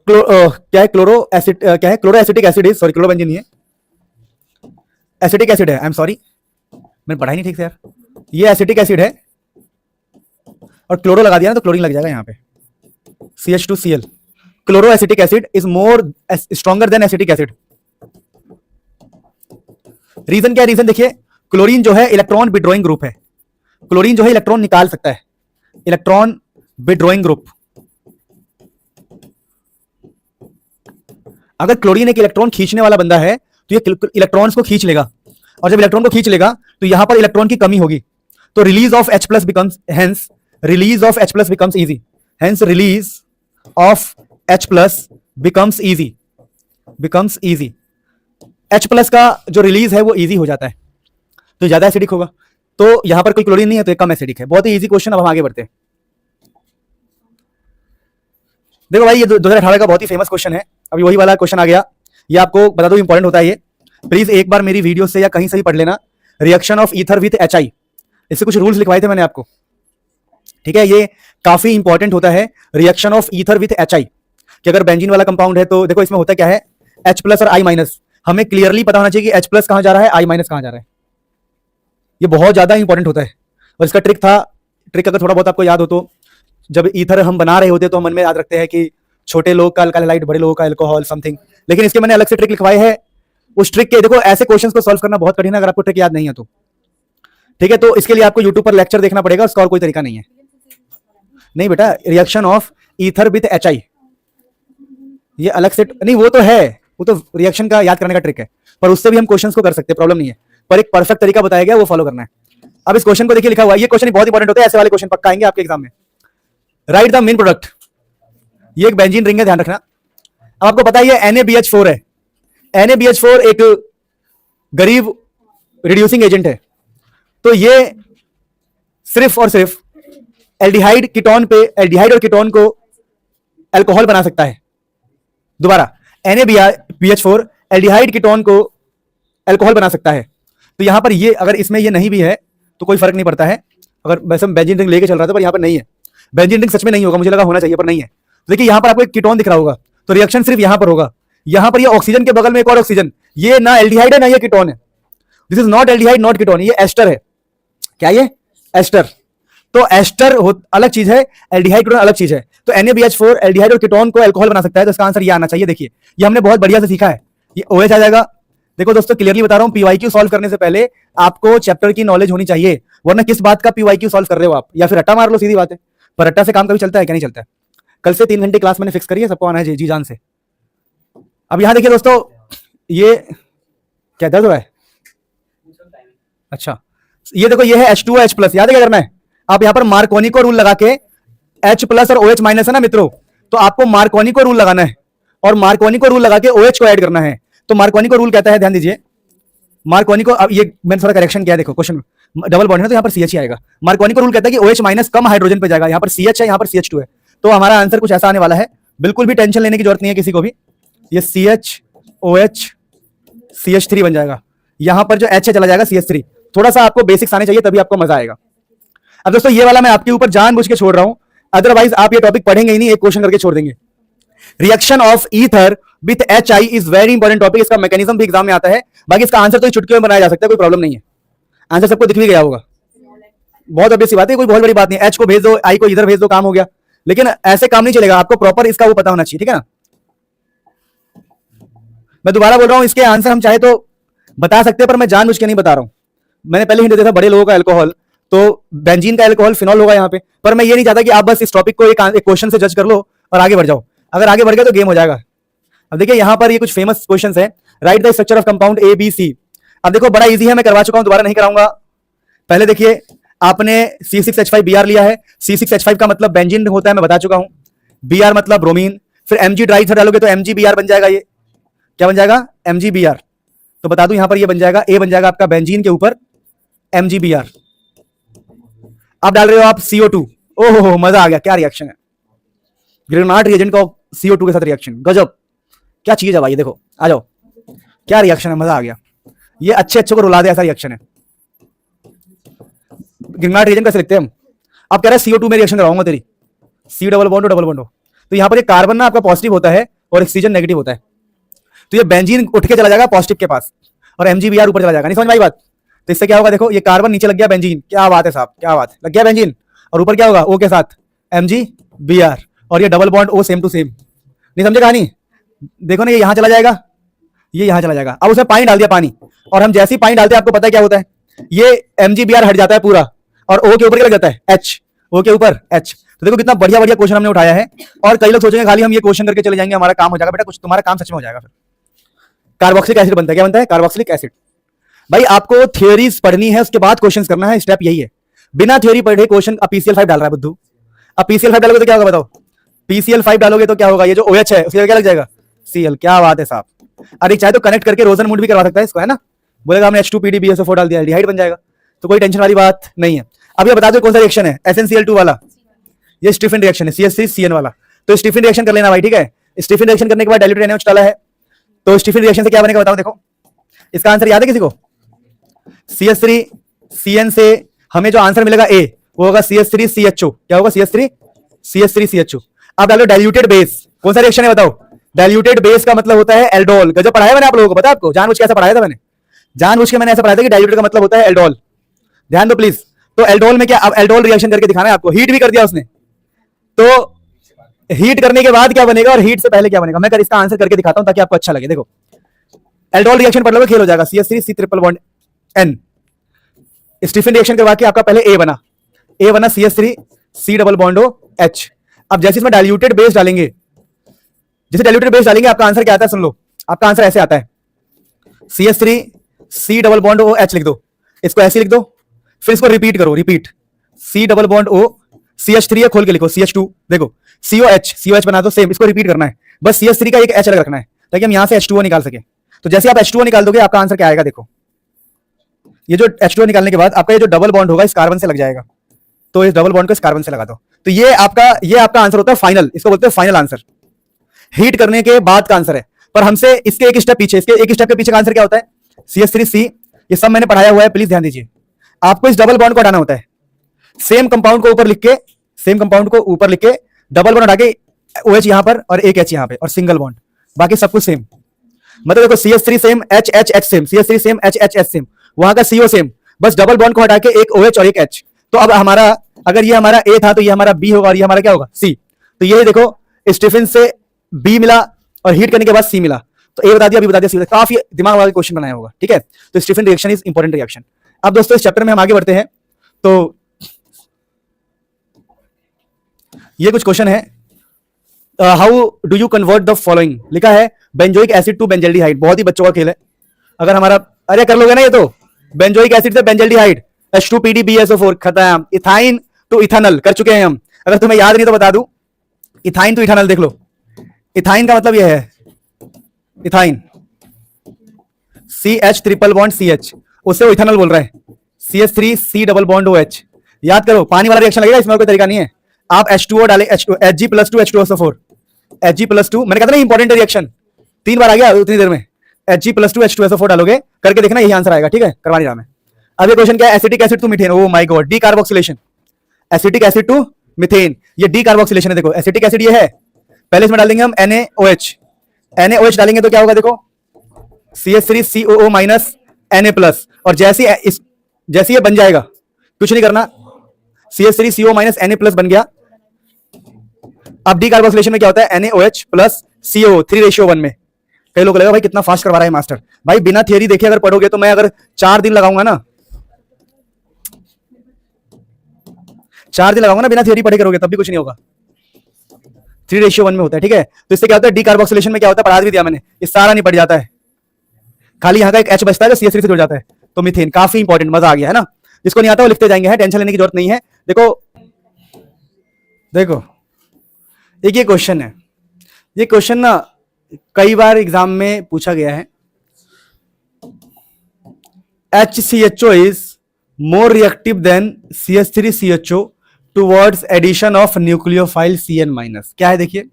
क्या है? क्लोरो एसिड, क्या है? क्लोरो एसिटिक एसिड है, सॉरी क्लोरोबेंजीन नहीं है, एसिटिक एसिड है, आई एम सॉरी, मैंने पढ़ा ही नहीं ठीक से यार। ये एसिटिक एसिड है और क्लोरो लगा दिया ना तो क्लोरीन लग जाएगा यहाँ पे, CH2Cl। Chloro acetic acid is more stronger than acetic acid. Reason क्या है? रीजन देखिए, क्लोरीन जो है इलेक्ट्रॉन विड्रॉइंग ग्रुप है, क्लोरीन जो है इलेक्ट्रॉन निकाल सकता है, इलेक्ट्रॉन विड्रॉइंग ग्रुप। अगर क्लोरीन एक इलेक्ट्रॉन खींचने वाला बंदा है तो ये इलेक्ट्रॉन्स को खींच लेगा, और जब इलेक्ट्रॉन को खींच लेगा तो यहां पर इलेक्ट्रॉन की कमी होगी, तो release of H+ becomes, hence release of H+ becomes easy, hence release of H+ becomes easy, becomes easy. H+ का जो रिलीज है वो इजी हो जाता है, तो ज्यादा एसिडिक होगा। तो यहां पर कोई क्लोरीन नहीं है तो ये कम एसिडिक है। बहुत ही इजी क्वेश्चन। अब हम आगे बढ़ते हैं। देखो भाई, ये 2018 का बहुत ही फेमस क्वेश्चन है। अभी वही वाला क्वेश्चन आ गया, ये आपको बता दो, इंपॉर्टेंट होता है ये, प्लीज एक बार मेरी वीडियो से या कहीं से भी पढ़ लेना। Reaction of ether with HI, इससे कुछ रूल्स लिखवाए थे मैंने आपको, ठीक है। ये काफी इंपॉर्टेंट होता है reaction of ether with HI, कि अगर बेंजीन वाला कंपाउंड है तो देखो इसमें होता क्या है, H+ और I-, हमें क्लियरली पता होना चाहिए कि H+ कहां जा रहा है, I- कहां जा रहा है। ये बहुत ज्यादा इंपॉर्टेंट होता है। और इसका ट्रिक अगर थोड़ा बहुत आपको याद हो तो, जब ईथर हम बना रहे होते तो हम मन में याद रखते हैं कि छोटे लोग का अल्काइल हाइड, बड़े लोगों का अल्कोहल समथिंग, लेकिन इसके मैंने अलग से ट्रिक लिखवाए हैं। उस ट्रिक के देखो, ऐसे क्वेश्चंस को सॉल्व करना बहुत कठिन है अगर आपको ट्रिक याद नहीं है तो, ठीक है। तो इसके लिए आपको यूट्यूब पर लेक्चर देखना पड़ेगा, उसका और कोई तरीका नहीं है। नहीं बेटा, reaction of ether with HI, ये अलग से नहीं, वो तो है, वो तो रिएक्शन का याद करने का ट्रिक है, पर उससे भी हम क्वेश्चंस को कर सकते हैं, प्रॉब्लम नहीं है। पर एक परफेक्ट तरीका बताया गया, वो फॉलो करना है। अब इस क्वेश्चन को देखिए, लिखा हुआ है, ये क्वेश्चन बहुत इंपॉर्टेंट होता है, ऐसे वाले क्वेश्चन पक्का आएंगे आपके एग्जाम में। राइट द मेन प्रोडक्ट, ये एक बेंजीन रिंग है, ध्यान रखना। अब आपको पता है ये NaBH4 है। NaBH4 एक गरीब रिड्यूसिंग एजेंट है, तो ये सिर्फ और सिर्फ एल्डिहाइड कीटोन पे, एल्डिहाइड और कीटोन को अल्कोहल बना सकता है। दोबारा, NaBH4 एल्डिहाइड कीटोन को अल्कोहल बना सकता है। तो यहां पर ये, अगर इसमें ये नहीं भी है तो कोई फर्क नहीं पड़ता है। अगर वैसे बेंजीन रिंग लेके चल रहा था, पर यहां पर नहीं है। बेंजीन रिंग सच में नहीं होगा, मुझे लगा होना चाहिए पर नहीं है। तो देखिए यहां पर आपको एक कीटोन दिख रहा होगा, तो रिएक्शन सिर्फ यहां पर होगा। यहां पर ये ऑक्सीजन के बगल में एक और ऑक्सीजन, ये ना एल्डिहाइड है ना ये कीटोन है। This is not aldehyde not ketone, ये एस्टर है। क्या ये एस्टर? तो एस्टर अलग चीज है, एल्डिहाइड कीटोन अलग चीज है। तो NaBH4 एल्डिहाइड और कीटोन को अल्कोहल बना सकता है, तो इसका आंसर ये आना चाहिए। देखिए ये हमने बहुत बढ़िया से सीखा है, ये OH आ जाएगा। देखो दोस्तों, क्लियरली बता रहा हूं, PYQ सॉल्व करने से पहले आपको चैप्टर की नॉलेज होनी चाहिए, वरना किस बात का PYQ सॉल्व कर रहे हो आप, या फिर रट्टा मार लो, सीधी बात है। पर रट्टा से काम कभी चलता है क्या? नहीं चलता है। कल से 3 घंटे क्लास मैंने फिक्स करी है, सबको आना है जी जान से। अब यहां देखिए दोस्तों, ये क्या दर्द हुआ है? अच्छा, ये देखो, ये है H2O H+, याद है क्या करना है? आप यहां पर मार्कोनी को रूल लगा के, H+ और OH- है ना मित्रों, तो आपको मार्कोनी को रूल लगाना है, और मार्कोनी को रूल लगा के OH को ऐड करना है। तो मार्कोनी को रूल कहता है, ध्यान दीजिए, मार्कोनी को, अब ये मैंने थोड़ा करेक्शन किया, देखो क्वेश्चन डबल बॉन्ड है तो यहाँ पर CH ही आएगा। मार्कोनी को रूल कहता है कि OH- कम हाइड्रोजन पे जाएगा, यहाँ पर CH है, यहाँ पर CH2 है, तो हमारा आंसर कुछ ऐसा आने वाला है। बिल्कुल भी टेंशन लेने की जरूरत नहीं है किसी को भी, ये CH-OH CH3 बन जाएगा। यहाँ पर जो H है चला जाएगा CH3। थोड़ा सा आपको बेसिक्स आने चाहिए, तभी आपको मजा आएगा। अब दोस्तों ये वाला मैं आपके ऊपर जानबूझ के छोड़ रहा हूं, अदरवाइज आप ये टॉपिक पढ़ेंगे ही नहीं, एक क्वेश्चन करके छोड़ देंगे। Reaction of ether with HI is very important topic, इसका मैकेनिज्म भी एग्जाम में आता है। बाकी इसका आंसर तो चुटकी में बनाया जा सकता है, कोई प्रॉब्लम नहीं है, आंसर सबको दिख भी गया होगा। बहुत ऑब्वियस सी बात है, कोई बहुत बड़ी बात नहीं। H को भेज दो, I को इधर भेज दो, काम हो गया। लेकिन ऐसे काम नहीं चलेगा, आपको प्रॉपर इसका वो पता होना चाहिए, ठीक है ना। मैं दोबारा बोल रहा हूं, इसके आंसर हम चाहे तो बता सकते हैं, पर मैं जानबूझ के नहीं बता रहा हूं। मैंने पहले हिंट दिया था, बड़े लोगों का अल्कोहल, तो बेंजीन का अल्कोहल फिनॉल होगा यहाँ पे। पर मैं ये नहीं चाहता कि आप बस इस टॉपिक को एक क्वेश्चन से जज कर लो और आगे बढ़ जाओ। अगर आगे बढ़ गए तो गेम हो जाएगा। अब देखिए यहाँ पर ये कुछ फेमस क्वेश्चंस है। Right the structure of compound ABC। अब देखो बड़ा इजी है, मैं करवा चुका हूं, दोबारा नहीं कराऊंगा। पहले देखिए, आपने C6H5Br लिया है। C6H5 का मतलब बेंजीन होता है, मैं बता चुका हूं। Br मतलब ब्रोमीन। फिर Mg ड्राई ईथर डालोगे तो MgBr बन जाएगा। ये क्या बन जाएगा? MgBr। तो बता दूं, यहां पर ये बन जाएगा, A बन जाएगा आपका बेंजीन के ऊपर MgBr। अब डाल रहे हो आप CO2। ओहो मजा आ गया, क्या रिएक्शन है, ग्रेनाइट रिएजेंट का CO2 के साथ रिएक्शन, गजब, क्या चीज है भाई। देखो आ जाओ, क्या रिएक्शन है, मजा आ गया। ये अच्छे को रुला दे, ऐसा रिएक्शन है। ग्रेनाइट रिएजेंट कैसे लिखते हैं हम? आप कह रहे हैं CO2 में रिएक्शन कराऊंगा तेरी, C double bond double bond. तो यहां पर ये कार्बन ना आपका पॉजिटिव होता है और ऑक्सीजन नेगेटिव होता है, तो ये बेंजीन उठ के चला जाएगा पॉजिटिव के पास और MgBr ऊपर चला जाएगा। नहीं समझ में आई बात? तो इससे क्या होगा, देखो ये कार्बन नीचे लग गया बेंजीन, क्या बात है साहब, क्या बात, लग गया बेंजीन, और ऊपर क्या होगा O के साथ MgBr, और ये double bond O same to same. नहीं समझे कहानी? देखो ना, ये यहां चला जाएगा, ये यहां चला जाएगा। अब उसमें पानी डाल दिया, पानी, और हम जैसे ही पानी डालते हैं आपको पता है क्या होता है, ये MgBr हट जाता है पूरा, और O के ऊपर क्या लग जाता है? H, O के ऊपर H। तो देखो कितना बढ़िया बढ़िया क्वेश्चन हमने उठाया है। और कई लोग सोचेंगे खाली हम ये क्वेश्चन करके चले जाएंगे, हमारा काम हो जाएगा। बेटा कुछ तुम्हारा काम सच में हो जाएगा। फिर कार्बोक्सिलिक एसिड बनता है, क्या बनता है? Carboxylic acid. भाई आपको थ्योरीज पढ़नी है, उसके बाद क्वेश्चंस करना है, स्टेप यही है। बिना थ्योरी पढ़े क्वेश्चन, अब PCl5 डाल रहा है बुद्धू, अब PCl5 डालोगे तो क्या होगा बताओ? PCl5 डालोगे तो क्या होगा? ये जो OH है उसके क्या लग जाएगा? Cl। क्या बात है साहब। अरे चाहे तो कनेक्ट करके रोजन मूड भी करवा सकता है इसको, है ना। बोलेगा हमने H2PDBSO4 डाल दिया, एल्डिहाइड बन जाएगा, तो कोई टेंशन वाली बात नहीं है। अब ये बता दो कौन सा रिएक्शन है? SnCl2 वाला, ये स्टीफन रिएक्शन है, CH3CN वाला। तो स्टीफन रिएक्शन कर लेना भाई, ठीक है। स्टीफन रिएक्शन करने के बाद डाइल्यूटेड NaOH डाला है, तो स्टीफन रिएक्शन से क्या बनेगा बताओ? देखो इसका आंसर याद है किसी को? CH3CN से हमें जो आंसर मिलेगा ए वो होगा CH3CHO। क्या होगा? CH3CHO। अब डालो डाइल्यूटेड बेस, कौन सा रिएक्शन है बताओ? डाइल्यूटेड बेस का मतलब होता है एल्डोल। गजब पढ़ाया मैंने आप लोगों को, पता है आपको? जानबूझ के ऐसा पढ़ाया था मैंने, जानबूझ के मैंने ऐसा पढ़ाया था कि डाइल्यूटेड का मतलब होता है एल्डोल। ध्यान दो प्लीज। तो एल्डोल में क्या, अब एल्डोल रिएक्शन करके दिखाना है आपको। हीट भी कर दिया उसने, तो हीट करने के बाद क्या बनेगा और हीट से पहले क्या बनेगा, मैं इसका आंसर करके दिखाता हूं ताकि आपको अच्छा लगे। देखो एल्डोल रिएक्शन पढ़ लोगे, खेल हो जाएगा। CH3C triple bond N। Stephen reaction करवा के आपका पहले ए बना CH3C डबल बॉन्ड H। अब जैसे इसमें डाइल्यूटेड बेस डालेंगे, जैसे डाइल्यूटेड बेस डालेंगे आपका आंसर क्या आता है? सुन लो, आपका आंसर ऐसे आता है CH3C डबल बॉन्ड OH लिख दो, इसको ऐसे लिख दो, फिर इसको रिपीट करो, repeat C double bond O, CH3 है खोल के लिखो, CH2 देखो, COH बना दो, सेम इसको रिपीट करना है, बस CH3 का एक H अलग रखना है ताकि हम यहां से H2O निकाल सके। तो जैसे आप H2O निकाल दोगे आपका आंसर क्या आएगा? देखो ये जो H2O निकालने के बाद आपका ये जो डबल बॉन्ड होगा इस कार्बन से लग जाएगा, तो इस डबल बॉन्ड को इस कार्बन से लगा दो। तो ये आपका आंसर होता है फाइनल, इसको बोलते हैं फाइनल आंसर, हीट करने के बाद का आंसर है। पर हमसे इसके एक स्टेप पीछे, इसके एक स्टेप के पीछे का आंसर क्या होता है? CH3C। ये सब मैंने पढ़ाया हुआ है, प्लीज ध्यान दीजिए। आपको इस डबल बॉन्ड को हटाना होता है, सेम कंपाउंड को ऊपर लिख के, डबल बॉन्ड हटा के OH यहां पर और एक H यहां पे और सिंगल बॉन्ड, बाकी सब कुछ सेम। मतलब देखो CH3 same, H same, CH3 same, H same, वहां का CO सेम, बस डबल बॉन्ड को हटा के एक OH और एक H। तो अब हमारा, अगर ये हमारा A था तो ये हमारा B होगा और ये हमारा क्या होगा? C। तो ये देखो स्टीफन से B मिला और हीट करने के बाद C मिला, तो A बता दिया, B बता दिया, C। काफी दिमाग वाला क्वेश्चन बनाया होगा, ठीक है? तो Stephen reaction is important reaction. अब दोस्तों इस चैप्टर में हम आगे बढ़ते हैं, तो ये कुछ क्वेश्चन है। How do you convert the following, लिखा है बेंजोइक एसिड टू बेंजल्डिहाइड। बहुत ही बच्चों का खेल है, अगर हमारा, अरे कर लोगे ना ये तो, बेंजोइक एसिड से बेंजल्डिहाइड, H2PDBSO4 खत्म, इथाइन टू इथानल कर चुके हैं हम। अगर तुम्हें याद नहीं तो बता दूं, इथाइन टू इथानल देख लो। इथाइन का मतलब यह है, ethyne CH triple bond CH, उससे वो इथानल बोल रहा है, CH3C डबल बॉन्ड OH। याद करो, पानी वाला रिएक्शन लगेगा, इसमें कोई तरीका नहीं है। आप H2O डाले, Hg+2 H2SO4, Hg+2, मैंने कहा था ना इंपॉर्टेंट रिएक्शन, 3 बार आ गया उतनी देर में। Hg+2 H2SO4 डालोगे, करके देखना यही आंसर आएगा, ठीक है? करवा नहीं रहा मैं। अब ये क्वेश्चन क्या है? Acetic acid to methane. Oh my God, decarboxylation, acetic acid to methane, ये डीकार्बोक्सिलेशन है। देखो एसिटिक एसिड ये है, पहले इसमें डालेंगे हम NaOH डालेंगे तो क्या होगा? देखो CH3COO माइनस Na+, और जैसे ये बन जाएगा, कुछ नहीं करना, CH3CO माइनस Na+ बन गया। अब डीकार्बोक्सिलेशन में क्या होता है? NaOH प्लस CO 3:1 में। कई लोग लगेगा भाई कितना फास्ट करवा रहा है मास्टर। भाई बिना थियरी देखे अगर पढ़ोगे तो मैं अगर 4 दिन लगाऊंगा ना, 4 दिन लगाऊंगा ना, बिना थियरी पढ़े करोगे तब भी कुछ नहीं होगा। 3:1 में होता है, ठीक है? तो इससे क्या होता है? डीकार्बोक्सिलेशन में क्या होता है? पढ़ा भी दिया मैंने, ये सारा नहीं पड़ जाता है, खाली यहाँ का एक H बचता है जो CH3 से जुड़ जाता है, तो मीथेन। काफी इंपॉर्टेंट, मजा आ गया है ना? जिसको नहीं आता वो लिखते जाएंगे, है टेंशन लेने की जरूरत नहीं है। देखो एक ये क्वेश्चन है, ये क्वेश्चन ना कई बार एग्जाम में पूछा गया है। HCHO is more reactive than CH3CHO towards addition of nucleophile CN-। क्या है देखिए,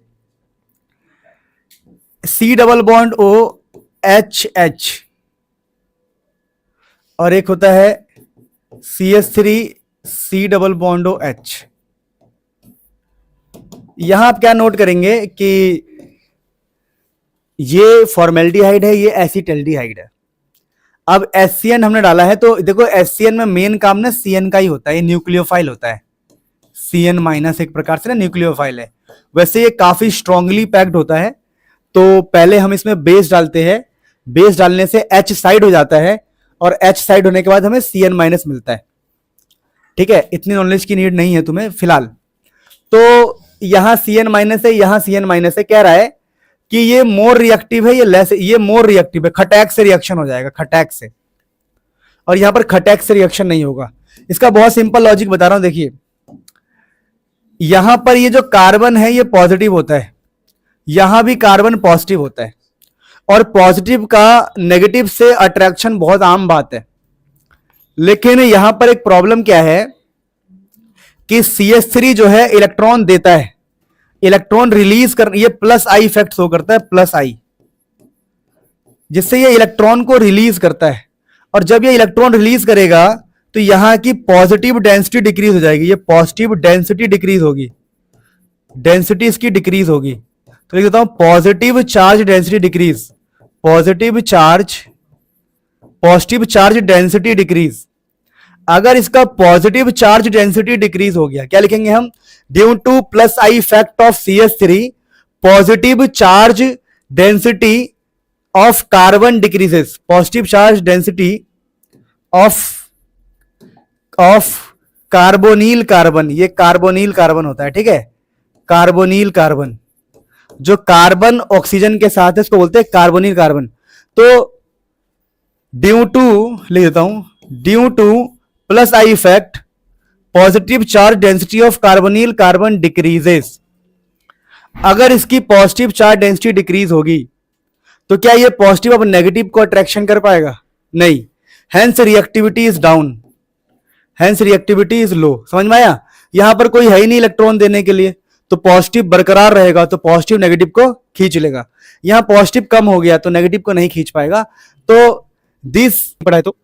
C डबल बॉन्ड OH और एक होता है CH3C डबल बॉन्ड OH। यहां आप क्या नोट करेंगे कि ये फॉर्मेल्डिहाइड है, ये एसिटल्डिहाइड है। अब HCN हमने डाला है, तो देखो HCN में मेन काम ना CN का ही होता है, ये न्यूक्लियोफाइल होता है। CN- एक प्रकार से ना न्यूक्लियोफाइल है। वैसे ये काफी स्ट्रांगली पैक्ड होता है, तो पहले हम इसमें बेस डालते हैं, बेस डालने से H साइड हो जाता है और H साइड होने के बाद हमें CN- मिलता है, ठीक है? इतनी नॉलेज की नीड नहीं है तुम्हें फिलहाल। तो यहां CN- है, यहां CN- है, कह रहा है कि ये मोर रिएक्टिव है, ये लेस, ये मोर रिएक्टिव है, खटैक से रिएक्शन हो जाएगा, खटैक से। और यहां पर खटैक से रिएक्शन नहीं होगा। इसका बहुत सिंपल लॉजिक बता रहा हूं, देखिए यहां पर ये जो कार्बन है ये पॉजिटिव होता है, यहां भी कार्बन पॉजिटिव होता है, और पॉजिटिव का नेगेटिव से अट्रैक्शन बहुत आम बात है। लेकिन यहां पर एक प्रॉब्लम क्या है कि CH3 जो है इलेक्ट्रॉन देता है, इलेक्ट्रॉन रिलीज कर, ये +I इफेक्ट शो करता है, +I, जिससे ये इलेक्ट्रॉन को रिलीज करता है। और जब ये इलेक्ट्रॉन रिलीज करेगा तो तो यहां की पॉजिटिव डेंसिटी डिक्रीज हो जाएगी, ये पॉजिटिव डेंसिटी डिक्रीज होगी, डेंसिटी इसकी डिक्रीज होगी। तो लिख देता हूं positive charge density decrease, positive charge density decrease. अगर इसका पॉजिटिव चार्ज डेंसिटी डिक्रीज हो गया, क्या लिखेंगे हम, due two plus I effect of CH3 positive charge density of carbon decreases, positive charge density of carbonyl carbon, ये कार्बोनिल कार्बन होता है, ठीक है, कार्बोनिल कार्बन, जो कार्बन ऑक्सीजन के साथ है इसको बोलते हैं कार्बोनिल कार्बन। तो ड्यू टू लिख देता हूं, due two plus I effect positive charge density of carbonyl carbon decreases. अगर इसकी पॉजिटिव चार्ज डेंसिटी डिक्रीज होगी तो क्या ये पॉजिटिव अब नेगेटिव को अट्रैक्शन कर पाएगा, नहीं, hence reactivity is down, hence reactivity is low. समझ में आया, यहां पर कोई है ही नहीं इलेक्ट्रॉन देने के लिए, तो पॉजिटिव बरकरार रहेगा, तो पॉजिटिव नेगेटिव को खींच लेगा। यहां पॉजिटिव कम हो गया तो नेगेटिव को नहीं खींच पाएगा। तो दिस पढ़ाए, तो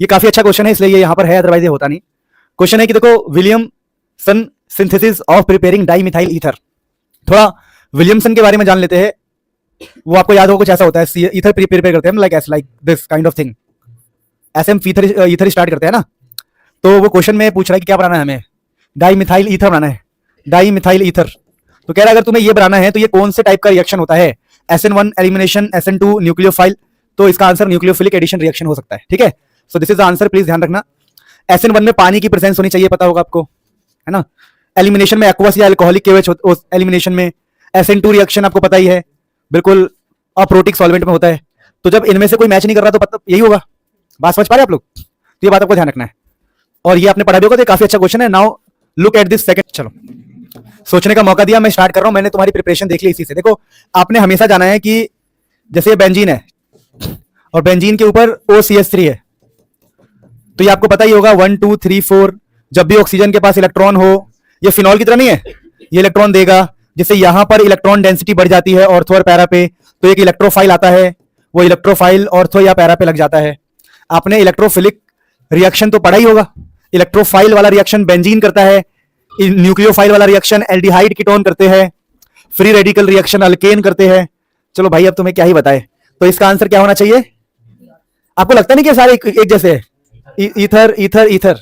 ये काफी अच्छा क्वेश्चन है, इसलिए ये यहां पर है, अदरवाइज ये होता नहीं। क्वेश्चन है कि देखो Williamson synthesis of preparing dimethyl ether, थोड़ा विलियमसन के बारे में जान लेते हैं। वो आपको याद होगा कुछ ऐसा होता है, ईथर प्रिपेयर करते हैं like this kind of thing, ऐसे हम ईथर स्टार्ट करते हैं ना। तो वो क्वेश्चन में पूछ रहा है कि क्या बनाना है हमें, डाइमिथाइल ईथर बनाना है, डाइमिथाइल ईथर। तो कह रहा है अगर तुम्हें ये बनाना है तो ये कौन से टाइप का रिएक्शन होता है, SN1 एलिमिनेशन, SN2 न्यूक्लियोफाइल। तो इसका आंसर न्यूक्लियोफिलिक एडिशन रिएक्शन हो सकता है, ठीक है। So this is the answer, please ध्यान रखना। SN1 में पानी की प्रेजेंस होनी चाहिए, पता होगा आपको, है ना। एलिमिनेशन में एक्वस या अल्कोहलिक केवेज एलिमिनेशन में। SN2 रिएक्शन आपको पता ही है, बिल्कुल अप्रोटिक सॉल्वेंट में होता है। तो जब इनमें से कोई मैच नहीं कर रहा तो पता यही होगा। बात समझ पा रहे आप लोग, तो ये बात आपको ध्यान रखना है। और ये आपने पढ़ा भी होगा, तो काफी अच्छा क्वेश्चन है। Now look at this second, चलो सोचने का मौका दिया, मैं स्टार्ट कर रहा हूं। मैंने तुम्हारी प्रिपरेशन देख ली इसी से। देखो आपने हमेशा जाना है कि जैसे ये बेंजीन है और बेंजीन के ऊपर OCH3 है, तो ये आपको पता ही होगा 1 2 3 4। जब भी ऑक्सीजन के पास इलेक्ट्रॉन हो, ये फिनॉल की तरह नहीं है, ये इलेक्ट्रॉन देगा, जिससे यहां पर इलेक्ट्रॉन डेंसिटी बढ़ जाती है ऑर्थो और पैरा पे, तो एक इलेक्ट्रोफाइल आता है, वो इलेक्ट्रोफाइल ऑर्थो या पैरा पे लग जाता है। आपने इलेक्ट्रोफिलिक रिएक्शन तो पढ़ा ही होगा, इलेक्ट्रोफाइल वाला रिएक्शन बेंजीन करता है, न्यूक्लियोफाइल वाला रिएक्शन एल्डिहाइड कीटोन करते हैं, फ्री रेडिकल रिएक्शन अल्केन करते हैं। चलो भाई अब तुम्हें क्या ही बताए, तो इसका आंसर क्या होना चाहिए। आपको लगता नहीं कि सारे एक जैसे है, ईथर ईथर ईथर,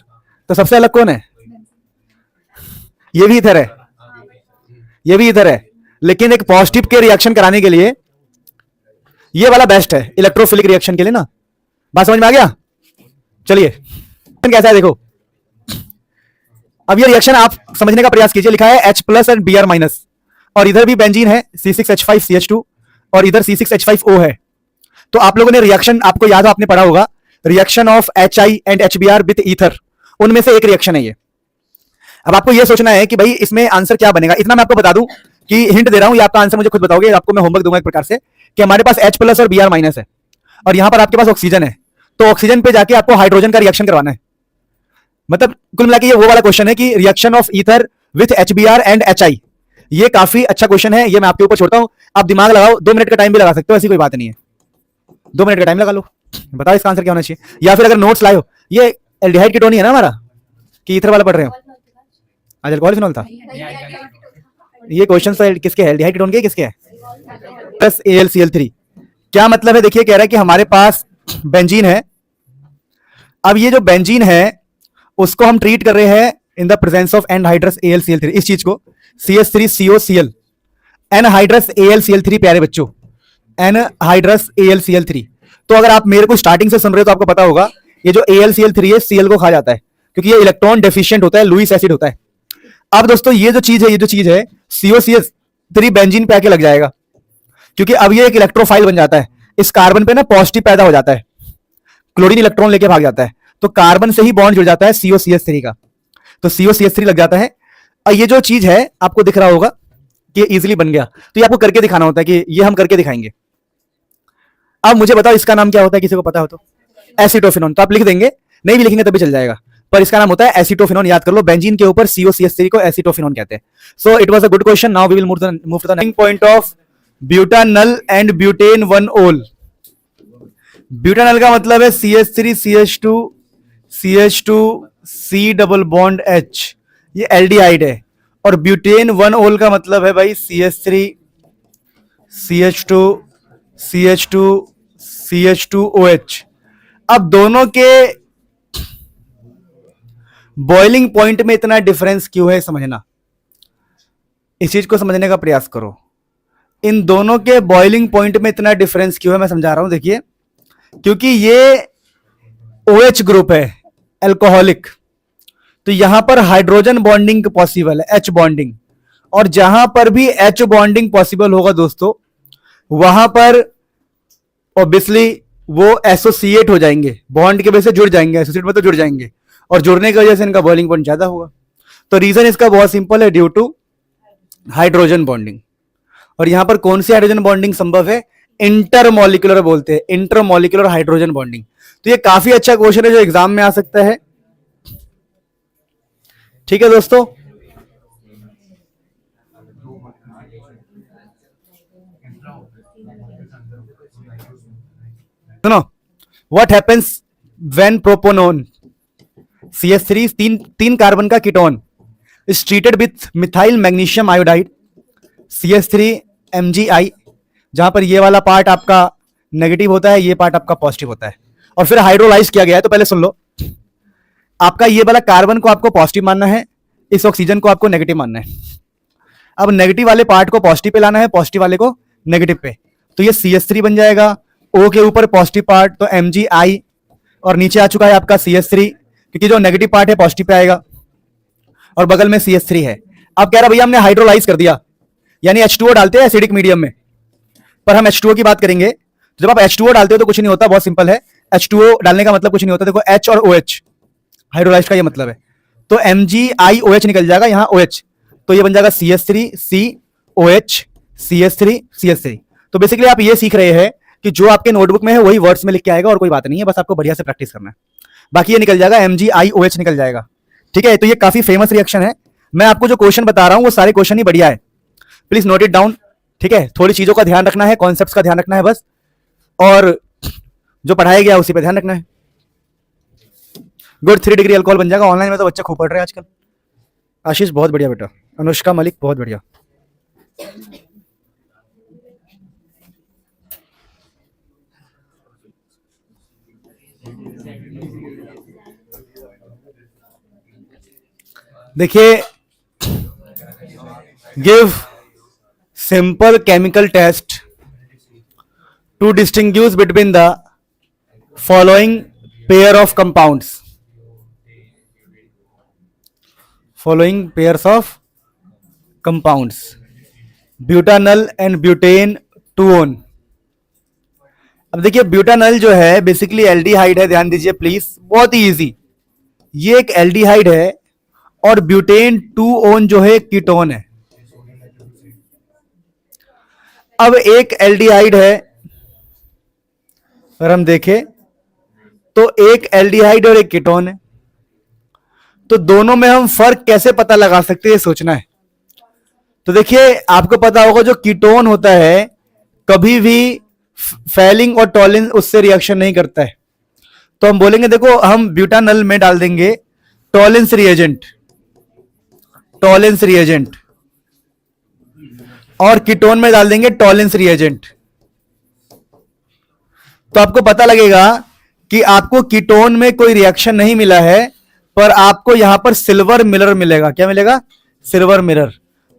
तो सबसे अलग कौन है, ये भी ईथर है, ये भी ईथर है, लेकिन एक पॉजिटिव के रिएक्शन कराने के लिए ये वाला बेस्ट है, इलेक्ट्रोफिलिक रिएक्शन के लिए ना। बात समझ में आ गया। चलिए कैसा है देखो, अब ये रिएक्शन आप समझने का प्रयास कीजिए। लिखा है H+ एंड Br-, और इधर भी बेंजीन है C6H5CH2 और इधर C6H5O है। तो आप लोगों ने रिएक्शन, आपको याद हो, आपने पढ़ा होगा, reaction of HI and HBr with ether, उनमें से एक रिएक्शन है ये। अब आपको ये सोचना है कि भाई इसमें आंसर क्या बनेगा। इतना मैं आपको बता दूं कि हिंट दे रहा हूं, ये आपका आंसर मुझे खुद बताओगे, आपको मैं होमवर्क दूंगा एक प्रकार से, कि हमारे पास H+ और Br- है और यहां पर आपके पास ऑक्सीजन है, तो ऑक्सीजन पे जाके आपको हाइड्रोजन का रिएक्शन करवाना है। मतलब कुल मिला के ये वो वाला क्वेश्चन है कि reaction of ether with HBr and HI। ये काफी अच्छा क्वेश्चन है, ये मैं आपके ऊपर छोड़ता हूं, आप दिमाग लगाओ, 2 मिनट का टाइम भी लगा सकते हो, ऐसी कोई बात नहीं है, 2 मिनट का टाइम लगा लो, बताओ इसका आंसर क्या होना चाहिए। या फिर अगर नोट्स लाए हो, ये एल्डिहाइड कीटोन ही है ना हमारा, कि ईथर वाला पढ़ रहे हो, आज अल्कोहल फिनॉल था। ये क्वेश्चन तो किसके है, एल्डिहाइड कीटोन के, किसके है, प्लस AlCl3। क्या मतलब है, देखिए कह रहा है कि हमारे पास बेंजीन है। अब ये जो बेंजीन है उसको हम ट्रीट कर रहे हैं in the presence of anhydrous AlCl3, इस चीज को CH3COCl, एनहाइड्रस AlCl3 प्यारे बच्चों, एनहाइड्रस AlCl3। तो अगर आप मेरे को स्टार्टिंग से सुन रहे हो तो आपको पता होगा ये जो AlCl3 है Cl को खा जाता है, क्योंकि ये इलेक्ट्रॉन डेफिशिएंट होता है, लुईस एसिड होता है। अब दोस्तों ये जो चीज है COCH3 बेंजीन पे आके लग जाएगा, क्योंकि अब ये एक इलेक्ट्रोफाइल बन जाता है, इस कार्बन पे ना पॉजिटिव पैदा हो जाता है, क्लोरीन इलेक्ट्रॉन लेके भाग जाता है, तो कार्बन से ही बॉन्ड जुड़ जाता है COCH3 का, तो COCH3 लग जाता है। और ये जो चीज है आपको दिख रहा होगा कि ये इजीली बन गया, तो ये आपको करके दिखाना होता है कि ये हम करके दिखाएंगे। अब मुझे बताओ इसका नाम क्या होता है, किसी को पता हो तो। एसिटोफिनोन, तो आप लिख देंगे, नहीं भी लिखेंगे तभी चल जाएगा, पर इसका नाम होता है एसिटोफिनोन, याद कर लो, बेंजीन के ऊपर COCH3 को एसिटोफिनोन कहते हैं। So it was a good question. Now we will move to the next point of butanal and butan 1-ol। Butanal का मतलब है CH3CH2 CH2 C double bond H, ये एल्डिहाइड है। और ब्यूटेन वन ओल का मतलब है भाई CH3 CH2 CH2 CH2OH। अब दोनों के बॉइलिंग पॉइंट में इतना डिफरेंस क्यों है समझना, इस चीज को समझने का प्रयास करो। इन दोनों के बॉइलिंग पॉइंट में इतना डिफरेंस क्यों है मैं समझा रहा हूं। देखिए, क्योंकि ये OH ग्रुप है, अल्कोहलिक, तो यहां पर हाइड्रोजन बॉन्डिंग पॉसिबल है, H बॉन्डिंग। और जहां पर भी H बॉन्डिंग पॉसिबल होगा दोस्तों, वहां पर ऑब्वियसली वो एसोसिएट हो जाएंगे, बॉन्ड के वजह से जुड़ जाएंगे, एसोसिएट मतलब जुड़ जाएंगे, और जुड़ने की वजह से इनका बॉइलिंग पॉइंट ज्यादा होगा। तो रीजन इसका बहुत सिंपल है, ड्यू टू हाइड्रोजन बॉन्डिंग। और यहां पर कौन सी हाइड्रोजन बॉन्डिंग संभव है, इंटरमॉलिक्यूलर बोलते हैं, इंटरमॉलिक्यूलर हाइड्रोजन बॉन्डिंग। तो ये काफी अच्छा क्वेश्चन है जो एग्जाम में आ सकता है। ठीक है दोस्तों, सुनो, व्हाट हैपेंस व्हेन प्रोपोनोन CH3 तीन कार्बन का ketone is treated with methyl magnesium iodide CH3MgI, जहां पर ये वाला पार्ट आपका नेगेटिव होता है, ये पार्ट आपका पॉजिटिव होता है, और फिर हाइड्रोलाइज किया गया है। तो पहले सुन लो, आपका ये वाला कार्बन को आपको पॉजिटिव मानना है, इस ऑक्सीजन को आपको नेगेटिव मानना है। अब नेगेटिव वाले पार्ट को पॉजिटिव पे लाना है, पॉजिटिव वाले को नेगेटिव पे, तो ये CH3 बन जाएगा। O के ऊपर पॉजिटिव पार्ट तो MgI, और नीचे आ चुका है आपका CH3, क्योंकि जो नेगेटिव पार्ट है पॉजिटिव पे आएगा, और बगल में CH3 है। अब कह रहा भैया हमने हाइड्रोलाइज कर दिया, यानी H2O डालते हैं एसिडिक मीडियम में, पर हम H2O की बात करेंगे। जब आप H2O डालते हो तो कुछ नहीं होता, बहुत सिंपल है। H2O डालने का मतलब कुछ नहीं होता, देखो H और OH, हाइड्रोलाइज का ये मतलब है। तो MgIOH निकल जाएगा, यहां OH, तो ये बन जाएगा CH3COH CH3CH3। तो बेसिकली आप ये सीख रहे हैं कि जो आपके नोटबुक में है वही वर्ड्स में लिख के आएगा, और कोई बात नहीं है, बस आपको बढ़िया से प्रैक्टिस करना है। बाकी ये निकल जाएगा MgIOH निकल जाएगा। ठीक है, तो ये काफी फेमस रिएक्शन है। मैं आपको जो क्वेश्चन बता रहा हूं वो सारे क्वेश्चन ही बढ़िया है, प्लीज नोट इट डाउन। ठीक है, थोड़ी चीजों का ध्यान रखना है, कॉन्सेप्ट्स का ध्यान रखना है बस, और जो पढ़ाया गया उसी पे ध्यान रखना है। गुड, 3 डिग्री अल्कोहल बन जाएगा। ऑनलाइन में तो बच्चे खूब पढ़ रहे हैं आजकल। आशीष बहुत बढ़िया बेटा, अनुष्का मलिक बहुत बढ़िया। देखिए, give simple chemical test to distinguish between the following pair of compounds, following pairs of compounds, butanal and butan 2-on। अब देखिए, ब्यूटानल जो है बेसिकली एल्डिहाइड है, ध्यान दीजिए प्लीज, बहुत ही इजी। ये एक एल्डिहाइड है, और ब्यूटेन 2-on जो है कीटोन है। अब एक एल्डिहाइड है, अगर हम देखें तो एक एल्डिहाइड और एक कीटोन है, तो दोनों में हम फर्क कैसे पता लगा सकते हैं, सोचना है। तो देखिए, आपको पता होगा जो कीटोन होता है कभी भी फैलिंग और टॉलिन उससे रिएक्शन नहीं करता है। तो हम बोलेंगे, देखो हम ब्यूटानल में डाल देंगे टॉलेंस रिएजेंट, टॉलेंस रिएजेंट, और कीटोन में डाल देंगे टॉलेंस रिएजेंट। तो आपको पता लगेगा कि आपको कीटोन में कोई रिएक्शन नहीं मिला है, पर आपको यहां पर सिल्वर मिरर मिलेगा। क्या मिलेगा, सिल्वर मिरर।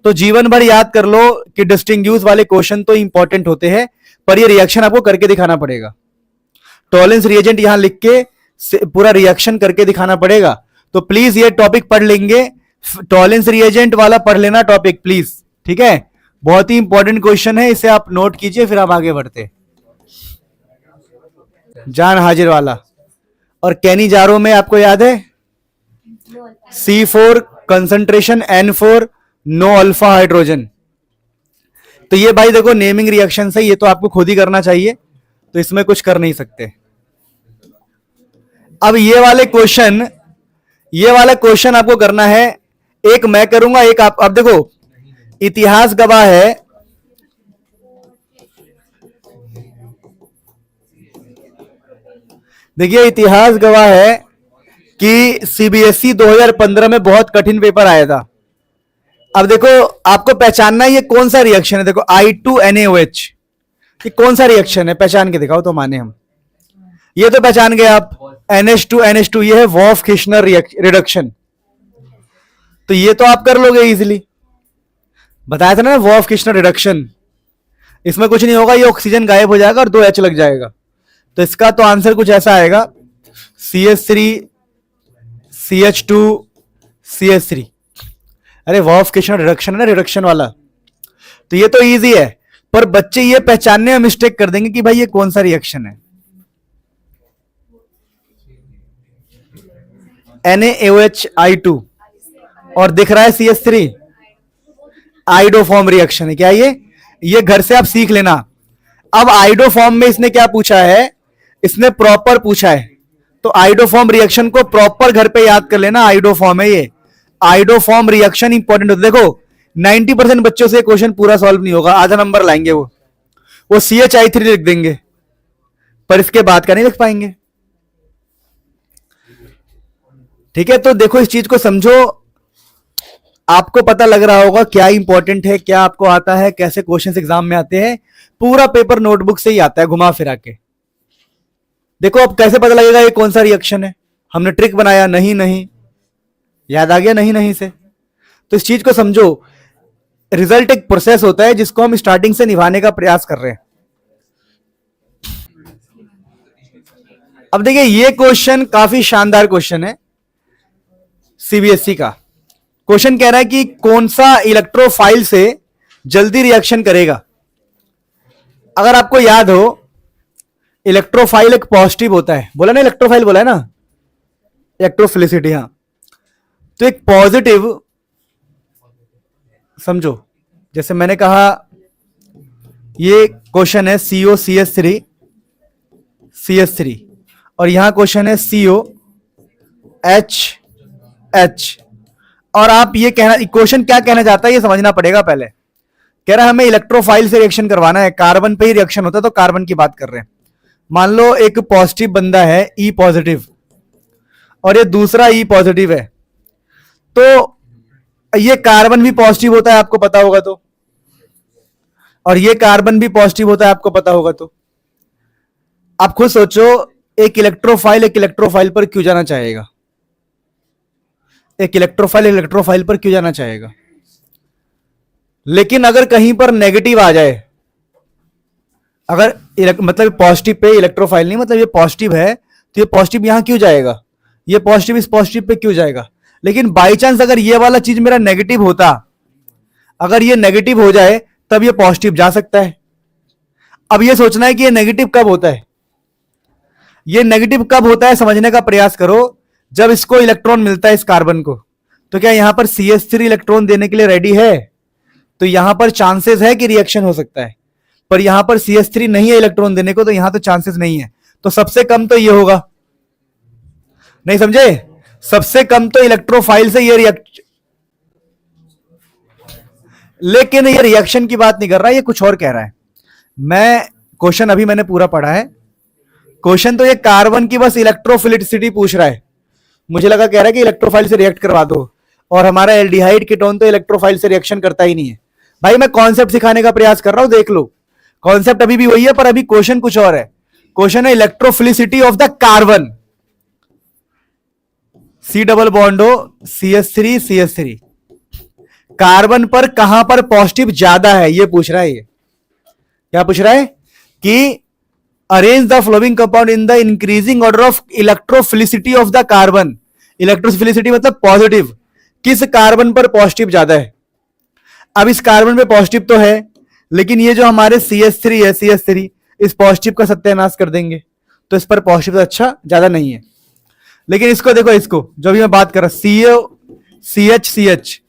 तो जीवन भर याद कर लो कि डिस्टिंग्विश वाले क्वेश्चन तो इंपॉर्टेंट होते हैं, पर ये रिएक्शन आपको करके दिखाना पड़ेगा। टॉलेंस रिएजेंट यहां लिख के पूरा रिएक्शन करके दिखाना पड़ेगा। तो प्लीज ये टॉपिक पढ़ लेंगे, टॉलेंस रिएजेंट वाला पढ़ लेना टॉपिक प्लीज। ठीक है, बहुत ही इंपॉर्टेंट क्वेश्चन है, इसे आप नोट कीजिए, फिर आप आगे बढ़ते। जान हाजिर वाला और कैनी जारो में आपको याद है C4 concentration N4 no alpha hydrogen. तो ये भाई देखो नेमिंग रिएक्शन है, ये तो आपको खुद ही करना चाहिए, तो इसमें कुछ कर नहीं सकते। अब ये वाला क्वेश्चन आपको करना है, एक मैं करूंगा एक आप। अब देखो, इतिहास गवाह है, देखिए इतिहास गवाह है कि सीबीएसई 2015 में बहुत कठिन पेपर आया था। अब देखो आपको पहचानना है ये कौन सा रिएक्शन है। देखो I2NaOH, ये कौन सा रिएक्शन है, पहचान के दिखाओ तो माने हम। ये तो पहचान गए आप, NH2NH2, ये है वॉफ किश्नर रिडक्शन। तो ये तो आप कर लोगे इजीली, बताया था ना वॉफ किश्नर रिडक्शन। इसमें कुछ नहीं होगा, ये ऑक्सीजन गायब हो जाएगा और 2 H लग जाएगा। तो इसका तो आंसर कुछ ऐसा आएगा, CH3 CH2 CH3। अरे वॉफ किश्नर रिडक्शन है ना, रिडक्शन वाला। तो ये तो इजी है, पर बच्चे ये पहचानने में मिस्टेक कर देंगे कि भाई ये कौन सा रिएक्शन है। NaOH I2 और दिख रहा है CH3, आइडोफॉर्म रिएक्शन है। क्या ये घर से आप सीख लेना। अब आइडोफॉर्म में इसने क्या पूछा है, इसने प्रॉपर पूछा है, तो आइडोफॉर्म रिएक्शन को प्रॉपर घर पे याद कर लेना। आइडोफॉर्म है ये, आइडोफॉर्म रिएक्शन इंपॉर्टेंट होता है। देखो 90% बच्चों से क्वेश्चन पूरा सॉल्व नहीं होगा, आधा नंबर लाएंगे वो CHI3 लिख देंगे, पर इसके बाद का नहीं लिख पाएंगे। ठीक है, तो देखो इस चीज को समझो, आपको पता लग रहा होगा क्या इंपॉर्टेंट है, क्या आपको आता है, कैसे क्वेश्चंस एग्जाम में आते हैं। पूरा पेपर नोटबुक से ही आता है घुमा फिरा के। देखो अब कैसे पता लगेगा ये कौन सा रिएक्शन है, हमने ट्रिक बनाया, नहीं याद आ गया नहीं से। तो इस चीज को समझो, रिजल्ट एक प्रोसेस होता है जिसको हम स्टार्टिंग से निभाने का प्रयास कर रहे हैं। अब देखिए ये क्वेश्चन काफी शानदार क्वेश्चन है सीबीएसई का। क्वेश्चन कह रहा है कि कौन सा इलेक्ट्रोफाइल से जल्दी रिएक्शन करेगा। अगर आपको याद हो, इलेक्ट्रोफाइल एक पॉजिटिव होता है, बोला ना इलेक्ट्रोफाइल, बोला है ना, इलेक्ट्रोफिलिसिटी। हाँ, तो एक पॉजिटिव समझो, जैसे मैंने कहा ये क्वेश्चन है COCH3 CH3 और यहां क्वेश्चन है COHH। और आप ये कहना, क्वेश्चन क्या कहना चाहता है ये समझना पड़ेगा पहले। कह रहा है हमें इलेक्ट्रोफाइल से रिएक्शन करवाना है, कार्बन पे ही रिएक्शन होता है, तो कार्बन की बात कर रहे हैं। मान लो एक पॉजिटिव बंदा है E पॉजिटिव और ये दूसरा E पॉजिटिव है, तो ये कार्बन भी पॉजिटिव होता है आपको पता होगा, तो और ये कार्बन भी पॉजिटिव होता है आपको पता होगा। तो आप खुद सोचो, एक इलेक्ट्रोफाइल पर क्यों जाना चाहेगा, एक इलेक्ट्रोफाइल पर क्यों जाना चाहेगा। लेकिन अगर कहीं पर नेगेटिव आ जाए, अगर मतलब पॉजिटिव पे इलेक्ट्रोफाइल नहीं, मतलब ये पॉजिटिव है तो ये पॉजिटिव यहां क्यों जाएगा, ये पॉजिटिव इस पॉजिटिव पे क्यों जाएगा। लेकिन बाई चांस अगर ये वाला चीज मेरा नेगेटिव होता, अगर ये नेगेटिव हो जाए तब ये पॉजिटिव जा सकता है। अब ये सोचना है कि ये नेगेटिव कब होता है, ये नेगेटिव कब होता है समझने का प्रयास करो। जब इसको इलेक्ट्रॉन मिलता है इस कार्बन को, तो क्या यहां पर CH3 इलेक्ट्रॉन देने के लिए रेडी है, तो यहां पर चांसेस है कि रिएक्शन हो सकता है। पर यहां पर CH3 नहीं है इलेक्ट्रॉन देने को, तो यहां तो चांसेस नहीं है। तो सबसे कम तो ये होगा, नहीं समझे, सबसे कम तो इलेक्ट्रोफाइल से ये रिएक्ट। लेकिन ये रिएक्शन की बात नहीं कर रहा, ये कुछ और कह रहा है। मैं क्वेश्चन अभी मैंने पूरा पढ़ा है, क्वेश्चन तो ये कार्बन की बस इलेक्ट्रोफिलिसिटी पूछ रहा है। मुझे लगा कह रहा है कि इलेक्ट्रोफाइल से रिएक्ट करवा दो, और हमारा एल्डिहाइड कीटोन तो इलेक्ट्रोफाइल से रिएक्शन करता ही नहीं है। भाई मैं कॉन्सेप्ट सिखाने का प्रयास कर रहा हूं, देख लो कॉन्सेप्ट अभी भी वही है, पर अभी क्वेश्चन कुछ और है। क्वेश्चन है electrophilicity of the carbon, C double बॉन्डो CH3 CH3, carbon पर कहां पर पॉजिटिव ज्यादा है ये पूछ रहा है। ये क्या पूछ रहा है कि arrange the flowing compound in the increasing order of electrophilicity of the carbon. Electrophilicity मतलब पॉजिटिव, किस कार्बन पर पॉजिटिव ज्यादा है। अब इस कार्बन पे पॉजिटिव तो है, लेकिन ये जो हमारे CH3 है CH3, इस पॉजिटिव का सत्यानाश कर देंगे, तो इस पर पॉजिटिव अच्छा ज्यादा नहीं है। लेकिन इसको देखो, इसको जो भी मैं बात कर रहा CH,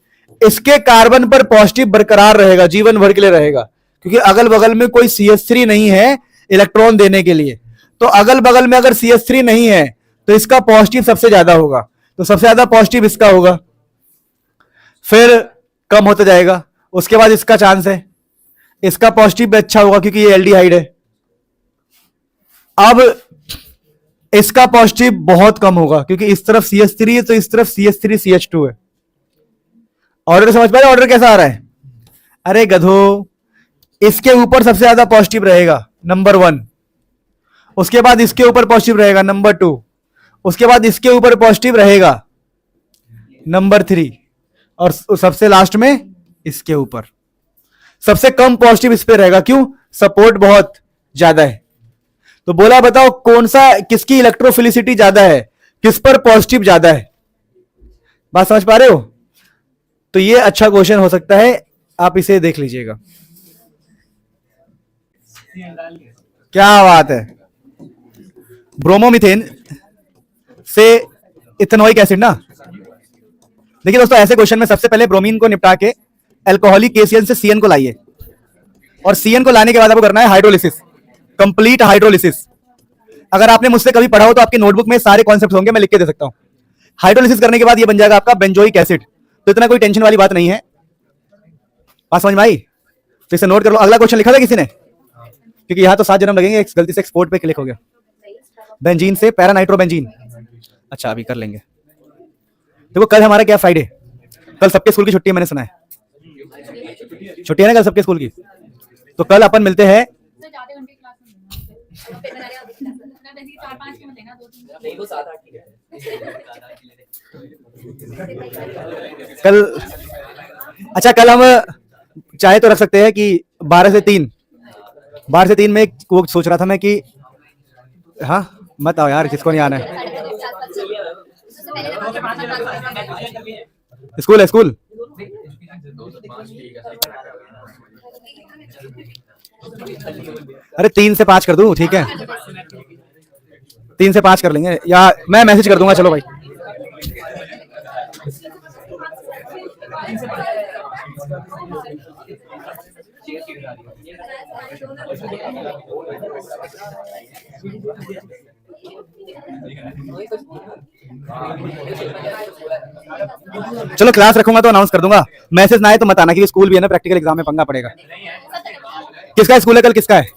इसके कार्बन पर पॉजिटिव बरकरार रहेगा, जीवन भर के लिए रहेगा, क्योंकि अगल बगल में कोई CH3 नहीं है इलेक्ट्रॉन देने के लिए। तो अगल बगल में अगर CH3 नहीं है तो इसका पॉजिटिव सबसे ज्यादा होगा, तो सबसे ज्यादा पॉजिटिव इसका होगा, फिर कम होता जाएगा। उसके बाद इसका चांस है, इसका पॉजिटिव भी अच्छा होगा क्योंकि ये एल्डिहाइड है। अब इसका पॉजिटिव बहुत कम होगा क्योंकि इस तरफ CH3 है तो इस तरफ CH3 CH2 है। ऑर्डर समझ पा रहे? ऑर्डर कैसा आ रहा है? अरे गधो, इसके ऊपर सबसे ज्यादा पॉजिटिव रहेगा नंबर 1, उसके बाद इसके ऊपर पॉजिटिव रहेगा नंबर 2, उसके बाद इसके ऊपर पॉजिटिव रहेगा नंबर 3, और सबसे लास्ट में इसके ऊपर सबसे कम पॉजिटिव इस पे रहेगा। क्यों? सपोर्ट बहुत ज्यादा है। तो बोला बताओ कौन सा, किसकी इलेक्ट्रोफिलिसिटी ज्यादा है, किस पर पॉजिटिव ज्यादा है? बात समझ पा रहे हो? तो ये अच्छा क्वेश्चन हो सकता है, आप इसे देख लीजिएगा। क्या बात है। ब्रोमोमीथेन से इथेनोइक एसिड ना। देखिए दोस्तों, ऐसे क्वेश्चन में सबसे पहले ब्रोमीन को निपटा के अल्कोहलिक केसीएन से सीएन को लाइए, और सीएन को लाने के बाद आपको करना है हाइड्रोलिसिस, कंप्लीट हाइड्रोलिसिस। अगर आपने मुझसे कभी पढ़ा हो तो आपकी नोटबुक में सारे कॉन्सेप्ट होंगे, मैं लिख के दे सकता हूं। हाइड्रोलिसिस करने के बाद ये बन जाएगा आपका बेंजोइक एसिड। तो इतना कोई टेंशन वाली बात नहीं है। बात समझ में आई? फिर से नोट कर लो। अगला क्वेश्चन लिखा था किसी ने? क्योंकि यहां तो 7 जन्म लगेंगे, गलती से एक्सपोर्ट पे क्लिक हो गया। बेंजीन से पैरा नाइट्रोबेंजीन। अच्छा, अभी कर लेंगे। देखो कल हमारा क्या फ्राइडे, कल सबके स्कूल की छुट्टी है, मैंने सुना है छुट्टी है ना कल सबके स्कूल की। तो कल अपन मिलते हैं कल। अच्छा, कल हम चाहे तो रख सकते हैं कि 12 से 3 में वो सोच रहा था मैं कि, हाँ मत आओ यार, किसको नहीं आना है। स्कूल है, स्कूल। अरे 3 से 5 कर दूं? ठीक है, 3 से 5 कर लेंगे, या मैं मैसेज कर दूंगा। चलो भाई, चलो क्लास रखूंगा तो अनाउंस कर दूंगा। मैसेज ना आए तो मत आना, क्योंकि स्कूल भी है ना, प्रैक्टिकल एग्जाम में पंगा पड़ेगा। किसका स्कूल है कल? किसका है?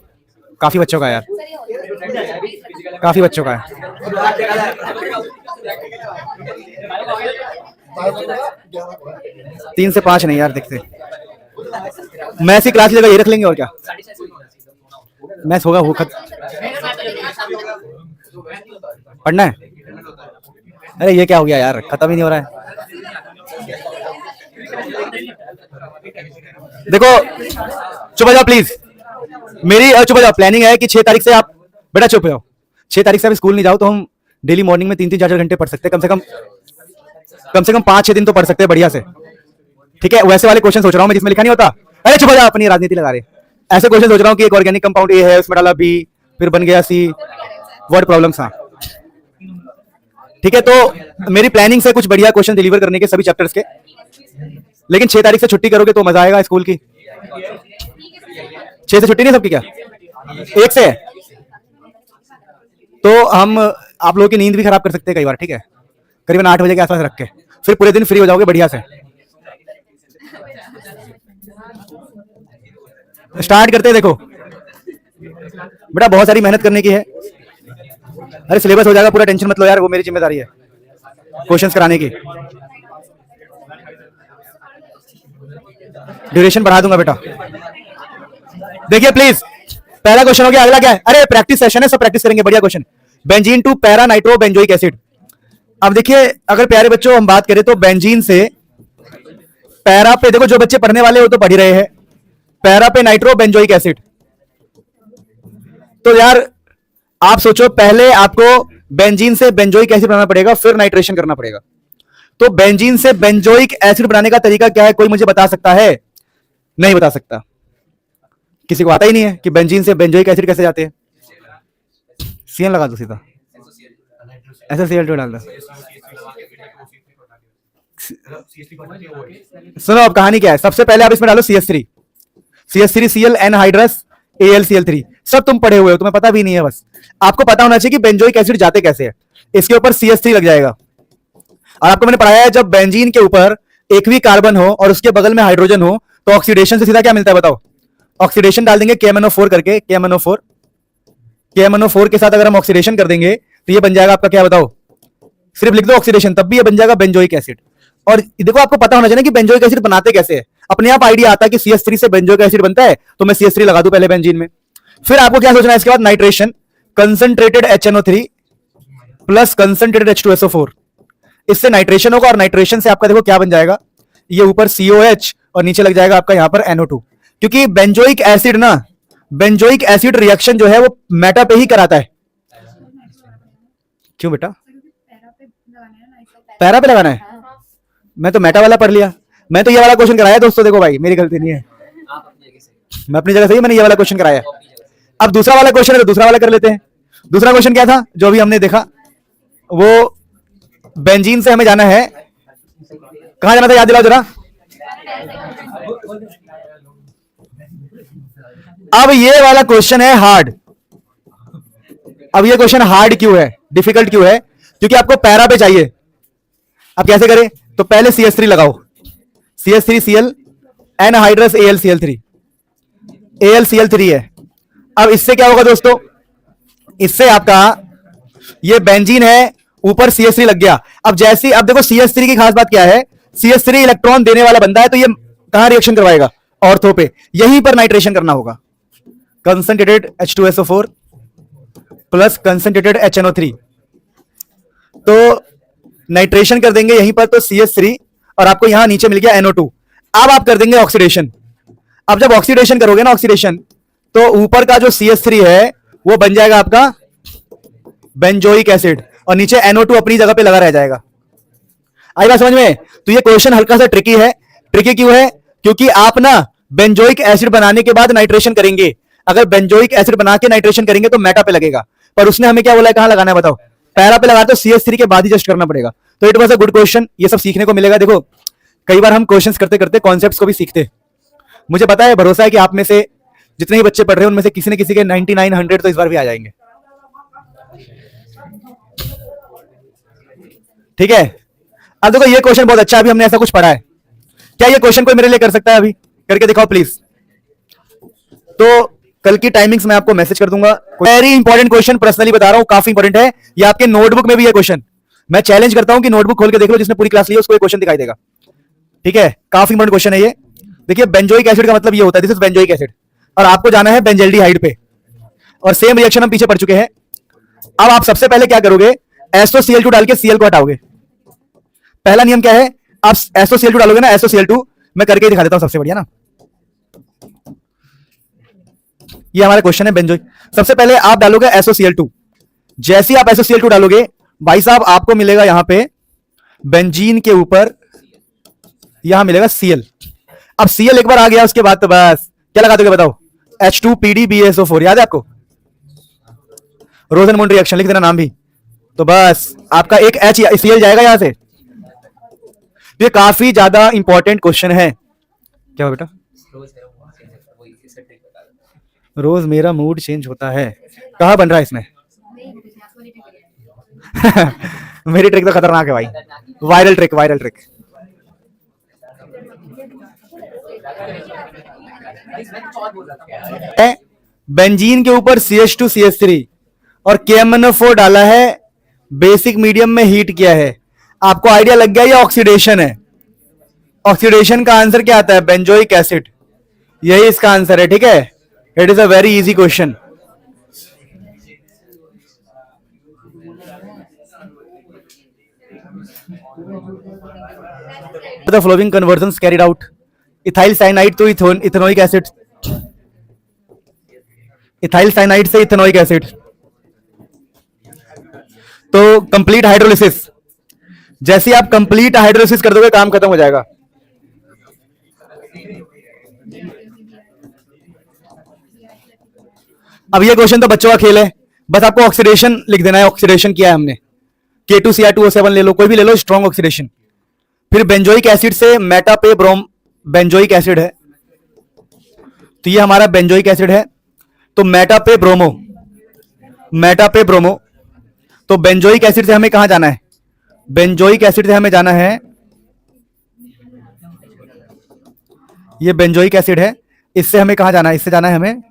काफी बच्चों का यार, काफी बच्चों का है। 3 से 5 नहीं यार, देखते मैथ की क्लास की जगह ये रख लेंगे, और क्या मैथ होगा वो पढ़ना है। अरे ये क्या हो गया यार, खत्म ही नहीं हो रहा है। देखो चुप हो जाओ प्लीज, मेरी चुप हो जाओ। प्लानिंग है कि 6 तारीख से आप, बेटा चुप हो जाओ, 6 तारीख से आप स्कूल नहीं जाओ तो हम डेली मॉर्निंग में 3-3 4-4 घंटे पढ़ सकते हैं, कम से कम 5-6 दिन तो पढ़ सकते हैं बढ़िया से। ठीक है, वैसे वाले क्वेश्चन सोच रहा हूं मैं जिसमें लिखा नहीं होता। अरे चुप हो जाओ, अपनी राजनीति लगा रहे। ऐसे क्वेश्चन सोच रहा हूं कि एक ऑर्गेनिक कंपाउंड ए है, उसमें डाला बी, फिर बन गया सी, वर्ड प्रॉब्लम्स। हाँ ठीक है, तो मेरी प्लानिंग से कुछ बढ़िया क्वेश्चन डिलीवर करने के सभी चैप्टर्स के। लेकिन 6 तारीख से छुट्टी करोगे तो मजा आएगा स्कूल की। 6 से छुट्टी नहीं सबकी क्या? 1 से है तो हम आप लोगों की नींद भी खराब कर सकते हैं कई बार। ठीक है, करीबन 8 बजे के आसपास रख के, फिर पूरे दिन फ्री हो जाओगे बढ़िया से। स्टार्ट करते हैं। देखो बेटा, बहुत सारी मेहनत करने की है। अरे सिलेबस हो जाएगा पूरा, टेंशन मत लो यार, वो मेरी जिम्मेदारी है क्वेश्चंस कराने की। ड्यूरेशन बढ़ा दूंगा बेटा। देखिए प्लीज, पहला क्वेश्चन हो गया। अगला क्या है? अरे प्रैक्टिस सेशन है, सब प्रैक्टिस करेंगे। बढ़िया question, benzene to para nitro benzoic acid. अब देखिए, अगर प्यारे बच्चों हम बात करें तो बेंजीन से पैरा पे, देखो जो बच्चे पढ़ने वाले वो तो पढ़ ही रहे हैं, पैरा पे नाइट्रो बेंजोइक एसिड। तो यार आप सोचो, पहले आपको बेंजीन से बेंजोइक एसिड बनाना पड़ेगा, फिर नाइट्रेशन करना पड़ेगा। तो बेंजीन से बेंजोइक एसिड बनाने का तरीका क्या है? कोई मुझे बता सकता है? नहीं बता सकता, किसी को आता ही नहीं है कि बेंजीन से बेंजोइक एसिड कैसे जाते हैं। सीएन लगा दो सीधा, SaCl2 डाल दो। सुनो अब कहानी क्या है। सबसे पहले आप इसमें डालो CH3, CH3Cl एनहाइड्रस AlCl3। सब तुम पढ़े हुए हो, तुम्हें पता भी नहीं है, बस आपको पता होना चाहिए कि बेंजोइक एसिड जाते कैसे है। इसके ऊपर CH3 लग जाएगा। और आपको मैंने पढ़ाया है, जब बेंजीन के ऊपर एक भी कार्बन हो और उसके बगल में हाइड्रोजन हो तो ऑक्सीडेशन से सीधा क्या मिलता है बताओ? ऑक्सीडेशन डाल देंगे KMnO4 करके, KMnO4 के साथ अगर हम ऑक्सीडेशन कर देंगे तो ये बन जाएगा आपका क्या बताओ, सिर्फ लिख दो ऑक्सीडेशन, तब भी ये बन जाएगा बेंजोइक एसिड। और देखो आपको पता होना चाहिए कि बेंजोइक एसिड बनाते कैसे है। अपने आप आइडिया आता है कि CH3 से बेंजोइक एसिड बनता है, तो मैं CH3 लगा दूं पहले बेंजीन में। फिर आपको क्या सोचना है इसके बाद, nitration, concentrated HNO3 plus concentrated H2SO4, इससे नाइट्रेशन होगा, और नाइट्रेशन से आपका देखो क्या बन जाएगा, ये ऊपर COH और नीचे लग जाएगा आपका यहां पर NO2। क्योंकि बेंजोइक एसिड ना, बेंजोइक एसिड रिएक्शन जो है वो मेटा पे ही कराता है। क्यों बेटा, पैरा पे लगाना है? मैं तो मेटा वाला पढ़ लिया, मैं तो ये वाला क्वेश्चन कराया दोस्तों। देखो भाई मेरी गलती नहीं है, मैं अपनी जगह सही, मैंने ये वाला क्वेश्चन कराया। अब दूसरा वाला क्वेश्चन है तो दूसरा वाला कर लेते हैं। दूसरा क्वेश्चन क्या था जो अभी हमने देखा, वो बेंजीन से हमें जाना है, कहां जाना था याद दिलाओ जरा। अब ये वाला क्वेश्चन है हार्ड। अब ये क्वेश्चन हार्ड क्यों है, डिफिकल्ट क्यों है, क्योंकि आपको पैरा पे चाहिए। अब कैसे करें, तो पहले CH3 लगाओ, CH3Cl एनहाइड्रस AlCl3, AlCl3 है। अब इससे क्या होगा दोस्तों, इससे आपका ये बेंजीन है, ऊपर CH3 लग गया। अब जैसी, अब देखो CH3 की खास बात क्या है, CH3 इलेक्ट्रॉन देने वाला बंदा है, तो ये कहां रिएक्शन करवाएगा, ऑर्थो पे, यहीं पर नाइट्रेशन करना होगा। Concentrated H2SO4 plus concentrated HNO3, तो नाइट्रेशन कर देंगे यहीं पर, तो CH3 और आपको यहां नीचे मिल गया NO2। अब आप कर देंगे ऑक्सीडेशन। अब जब ऑक्सीडेशन करोगे ना, ऑक्सीडेशन, तो ऊपर का जो CH3 है वो बन जाएगा आपका बेंजोइक एसिड, और नीचे NO2 अपनी जगह पे लगा रह जाएगा। आई बात समझ में? तो ये क्वेश्चन हल्का सा ट्रिकी है। ट्रिकी क्यों है, क्योंकि आप ना बेंजोइक एसिड बनाने के बाद नाइट्रेशन करेंगे। अगर बेंजोइक एसिड बना के नाइट्रेशन करेंगे तो मेटा पे लगेगा, पर उसने हमें क्या बोला है, कहां लगाना है बताओ, पैरा पे लगा, तो CH3 के बाद ही जस्ट करना पड़ेगा। तो it was a good question, ये सब सीखने को मिलेगा। देखो कई बार हम क्वेश्चंस करते करते कॉन्सेप्ट्स को भी सीखते। मुझे पता है, भरोसा है कि आप में से जितने ही बच्चे पढ़ रहे हैं उनमें से किसी न किसी के 99 100 तो इस बार भी आ जाएंगे। ठीक है, अब देखो ये क्वेश्चन बहुत अच्छा है, अभी हमने ऐसा कुछ पढ़ा है। क्या ये क्वेश्चन कोई मेरे लिए कर सकता है, अभी करके दिखाओ प्लीज। तो कल की टाइमिंग्स मैं आपको मैसेज कर दूंगा। वेरी इंपॉर्टेंट क्वेश्चन, पर्सनली बता रहा हूं, काफी इंपॉर्टेंट है। ये आपके नोटबुक में भी है क्वेश्चन। मैं चैलेंज करता हूं कि नोटबुक खोल के देख लो, जिसने पूरी क्लास ली है उसको ये क्वेश्चन दिखाई देगा। ठीक है, काफी इंपॉर्टेंट क्वेश्चन है ये। देखिए बेंजोइक एसिड का मतलब ये होता है, दिस इज बेंजोइक एसिड, और आपको जाना है बेंजल्डिहाइड पे, और सेम रिएक्शन हम पीछे पढ़ चुके हैं। अब आप सबसे पहले क्या करोगे, SOCl2 डाल के Cl को हटाओगे। पहला नियम क्या है, आप SOCl2 डालोगे ना, SOCl2 मैं करके दिखा देता हूं, सबसे बढ़िया ना। ये हमारा क्वेश्चन है बेंजोइक। सबसे पहले आप डालोगे SOCl2। जैसे ही आप SOCl2 डालोगे भाई साहब, आपको मिलेगा यहां पे बेंजीन के ऊपर, यहां मिलेगा Cl। अब Cl एक बार आ गया, उसके बाद तो बस क्या लगा दोगे बताओ, H2PdBaSO4, याद है आपको, रोजनमुंड रिएक्शन, लिख देना नाम भी। तो बस आपका एक Cl जाएगा यहां से। ये काफी ज्यादा इंपॉर्टेंट क्वेश्चन है। क्या हो बेटा, रोज मेरा मूड चेंज होता है, कहां बन रहा है इसमें? मेरी ट्रिक तो खतरनाक है भाई, viral trick, viral trick. Benzene के ऊपर CH2 CH3 और KMnO4 डाला है, बेसिक मीडियम में हीट किया है। आपको आइडिया लग गया ये ऑक्सीडेशन है। ऑक्सीडेशन का आंसर क्या आता है, बेंजोइक एसिड, यही इसका आंसर है। ठीक है, it is a very easy question. The following conversions carried out, ethyl cyanide to ethanoic acid, ethyl cyanide से इथेनोइक एसिड, तो कंप्लीट हाइड्रोलिसिस। जैसे आप कंप्लीट हाइड्रोलिसिस कर दोगे काम खत्म हो जाएगा। अब ये क्वेश्चन तो बच्चों का खेल है, बस आपको ऑक्सीडेशन लिख देना है। ऑक्सीडेशन किया है हमने, K2Cr2O7 ले लो, कोई भी ले लो, स्ट्रॉन्ग ऑक्सीडेशन। फिर बेंजोइक एसिड से मेटा पे ब्रोम, बेंजोइक एसिड है, तो ये हमारा बेंजोइक एसिड है। तो मेटा पे ब्रोमो, मेटा पे ब्रोमो, तो बेंजोइक एसिड से हमें कहां जाना है, बेंजोइक एसिड से हमें जाना है, ये बेंजोइक एसिड है, इससे हमें कहां जाना है, इससे जाना है हमें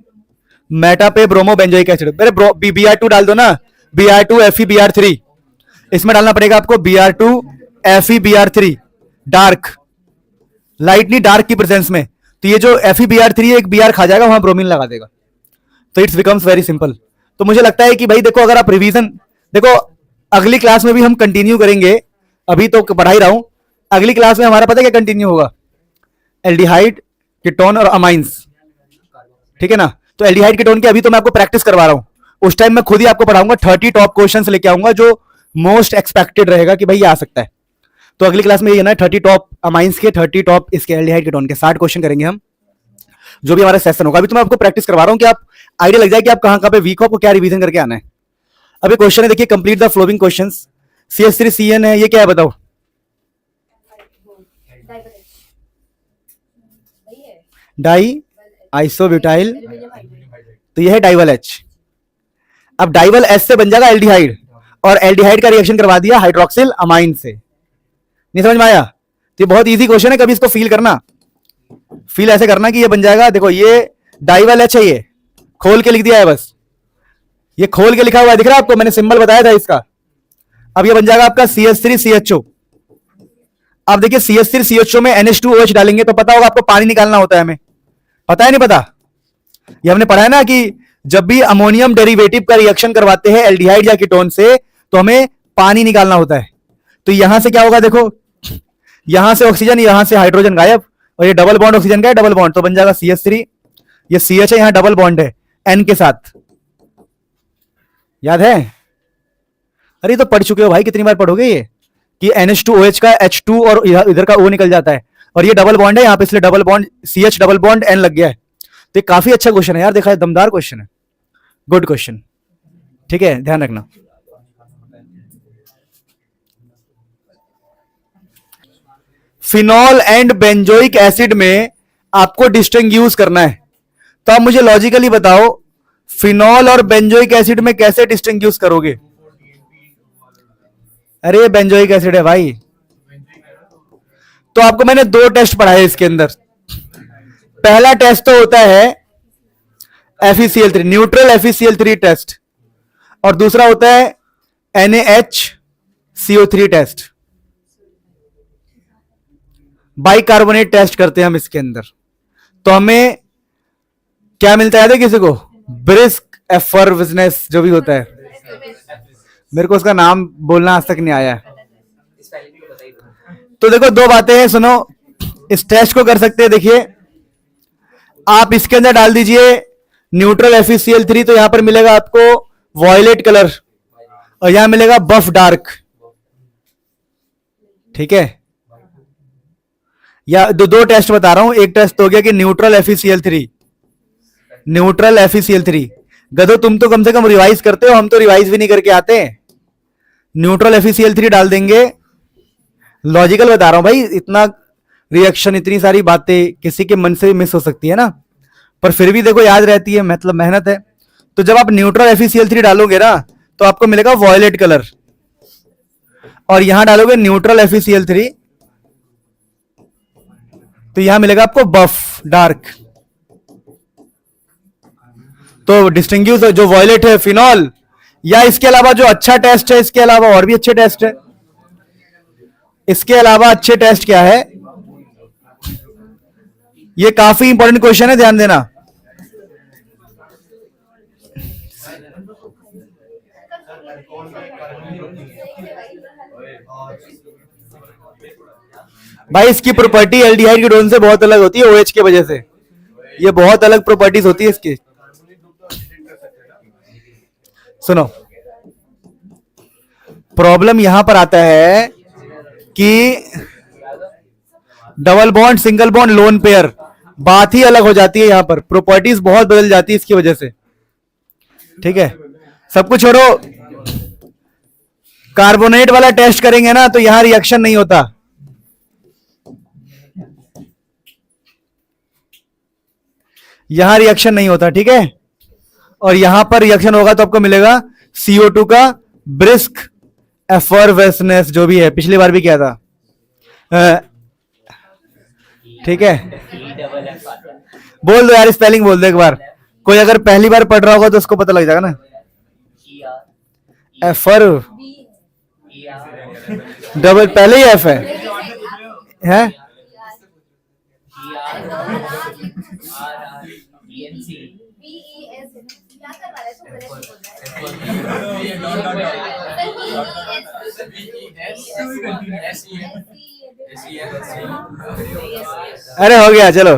मेटा पे ब्रोमो बेंजोइक एसिड। मेरे Br2 डाल दो ना, Br2 Fe Br3, इसमें डालना पड़ेगा आपको Br2 Fe Br3 dark, light नहीं डार्क की प्रेजेंस में। तो ये जो Fe Br3 एक Br खा जाएगा, वहां ब्रोमीन लगा देगा। तो इट्स बिकम्स वेरी सिंपल। तो मुझे लगता है कि भाई देखो, अगर आप रिवीजन देखो, अगली क्लास में भी हम कंटिन्यू करेंगे, अभी तो पढ़ा ही रहा हूं। अगली क्लास में हमारा पता है क्या कंटिन्यू होगा? एल्डिहाइड, कीटोन और अमाइंस, ठीक है ना। तो एल्डिहाइड कीटोन की अभी तो मैं आपको प्रैक्टिस करवा रहा हूं, उस टाइम मैं खुद ही आपको पढ़ाऊंगा। 30 टॉप क्वेश्चंस लेके आऊंगा जो मोस्ट एक्सपेक्टेड रहेगा कि भाई ये आ सकता है। तो अगली क्लास में ये ना 30 टॉप अमाइंस के, 30 टॉप इसके एल्डिहाइड कीटोन के 60 क्वेश्चन करेंगे हम, जो भी हमारा सेशन होगा। अभी तो मैं आपको प्रैक्टिस करवा रहा हूं कि आप आइडिया लग जाए कि आप कहां कहां पे वीक हो, आपको क्या रिवीजन करके आना है। अभी क्वेश्चन है, देखिए, complete the flowing questions. CH3CN है, ये क्या है बताओ? डाई आइसोब्यूटाइल, तो ये है डाइवल H। अब डाइवल H से बन जाएगा एल्डिहाइड, और एल्डिहाइड का रिएक्शन करवा दिया हाइड्रोक्सिल अमाइन से। नहीं समझ में आया? तो ये बहुत इजी क्वेश्चन है, कभी इसको फील करना, फील ऐसे करना कि ये बन जाएगा, देखो ये डाइवल H है, ये खोल के लिख दिया है, बस ये खोल के लिखा हुआ है, दिख रहा है आपको? मैंने सिंबल बताया था इसका। अब ये बन जाएगा आपका CH3CHO। अब देखिए CH3CHO में NH2OH डालेंगे तो पता होगा आपको पानी निकालना होता है, हमें पता है नहीं पता? ये हमने पढ़ा है ना कि जब भी अमोनियम डेरिवेटिव का रिएक्शन करवाते हैं एल्डिहाइड या कीटोन से, तो हमें पानी निकालना होता है। तो यहां से क्या होगा, देखो यहां से ऑक्सीजन, यहां से हाइड्रोजन गायब, और ये डबल बॉन्ड ऑक्सीजन का है, डबल बॉन्ड, तो बन जाएगा CH3। ये CH है, यहां डबल बॉन्ड है N के साथ, याद है? अरे तो पढ़ चुके हो भाई, कितनी बार पढ़ोगे ये कि NH2OH का H2 और इधर का O निकल जाता है, और ये डबल बॉन्ड है यहां पे, इसलिए double bond CH double bond N लग गया है। तो ये काफी अच्छा क्वेश्चन है यार, देखा है, दमदार क्वेश्चन है, गुड क्वेश्चन, ठीक है, ध्यान रखना। फिनॉल एंड बेंजोइक एसिड में आपको डिस्टिंग्विश करना है, तो आप मुझे लॉजिकली बताओ फिनॉल और बेंजोइक एसिड में कैसे डिस्टिंग्विश करोगे? अरे बेंजोइक एसिड है भाई। तो आपको मैंने 2 टेस्ट पढ़ाए इसके अंदर। पहला टेस्ट तो होता है FeCl3, न्यूट्रल FeCl3 टेस्ट, और दूसरा होता है NaHCO3 टेस्ट। बाइकार्बोनेट टेस्ट करते हैं हम इसके अंदर, तो हमें क्या मिलता है किसी को? ब्रिस्क एफर्विजनेस जो भी होता है, मेरे को उसका नाम बोलना आज तक नहीं आया है। तो देखो 2 बातें हैं, सुनो, इस टेस्ट को कर सकते हैं। देखिए आप इसके अंदर डाल दीजिए न्यूट्रल FeCl3, तो यहां पर मिलेगा आपको वॉयलेट कलर, और यहां मिलेगा बफ डार्क, ठीक है? या 2 टेस्ट बता रहा हूं। एक टेस्ट तो हो गया कि न्यूट्रल FeCl3, न्यूट्रल FeCl3। गधो तुम तो कम से कम रिवाइज करते हो, हम तो रिवाइज भी नहीं करके आते। न्यूट्रल FeCl3 डाल देंगे, लॉजिकल बता रहा हूं भाई, इतना रिएक्शन, इतनी सारी बातें किसी के मन से भी मिस हो सकती है ना, पर फिर भी देखो याद रहती है, मतलब मेहनत है। तो जब आप न्यूट्रल FeCl3 डालोगे ना, तो आपको मिलेगा वॉयलेट कलर, और यहां डालोगे न्यूट्रल FeCl3, तो यहां मिलेगा आपको बफ डार्क। तो डिस्टिंग्विश जो वॉयलेट है फिनॉल, या इसके अलावा जो अच्छा टेस्ट है, इसके अलावा और भी अच्छे टेस्ट है। इसके अलावा अच्छे टेस्ट क्या है, ये काफी इंपॉर्टेंट क्वेश्चन है, ध्यान देना। भाई इसकी प्रॉपर्टी एल्डिहाइड कीटोन से बहुत अलग होती है, OH के वजह से, ये बहुत अलग प्रॉपर्टीज होती है इसकी। सुनो, प्रॉब्लम यहां पर आता है कि double bond, single bond, lone pair, बात ही अलग हो जाती है, यहां पर प्रॉपर्टीज बहुत बदल जाती है इसकी वजह से, ठीक है? सब कुछ छोड़ो, कार्बोनेट वाला टेस्ट करेंगे ना, तो यहां रिएक्शन नहीं होता, यहां रिएक्शन नहीं होता, ठीक है? और यहां पर रिएक्शन होगा तो आपको मिलेगा CO2 का ब्रिस्क एफर्वेसनेस, जो भी है, पिछली बार भी किया था, ठीक है? बोल दो यार, स्पेलिंग बोल दो एक बार, कोई अगर पहली बार पढ़ रहा होगा तो उसको पता लग जाएगा ना। एफ फॉर डबल, पहले ही एफ है? अरे हो गया, चलो।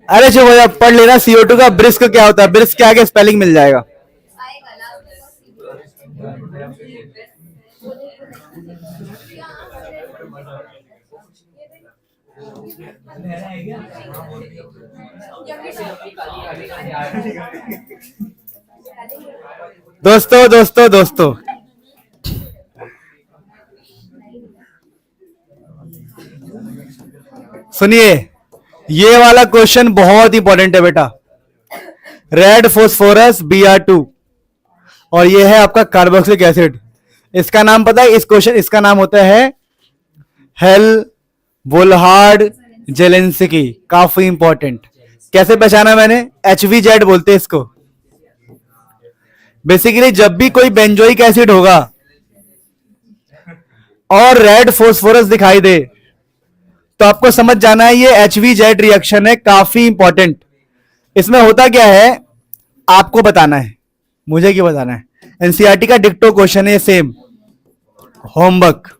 अरे चलो भैया, पढ़ लेना CO2 का ब्रिस्क क्या होता है, ब्रिस्क के आगे स्पेलिंग मिल जाएगा। दोस्तों दोस्तों दोस्तों, सुनिए, ये वाला क्वेश्चन बहुत इंपॉर्टेंट है बेटा। रेड फोस्फोरस Br2 और ये है आपका कार्बोक्सिलिक एसिड। इसका नाम पता है? इस क्वेश्चन इसका नाम होता है हेल वोल्हार्ड जेलेंस्की। काफी इंपॉर्टेंट। कैसे पहचाना मैंने? HVZ बोलते हैं इसको। बेसिकली जब भी कोई बेंजोइक एसिड होगा और रेड फोस्फोरस दिखाई दे तो आपको समझ जाना है ये HVZ रिएक्शन है। काफी इंपॉर्टेंट। इसमें होता क्या है आपको बताना है, मुझे क्यों बताना है। NCERT का डिक्टो क्वेश्चन है सेम, होमवर्क।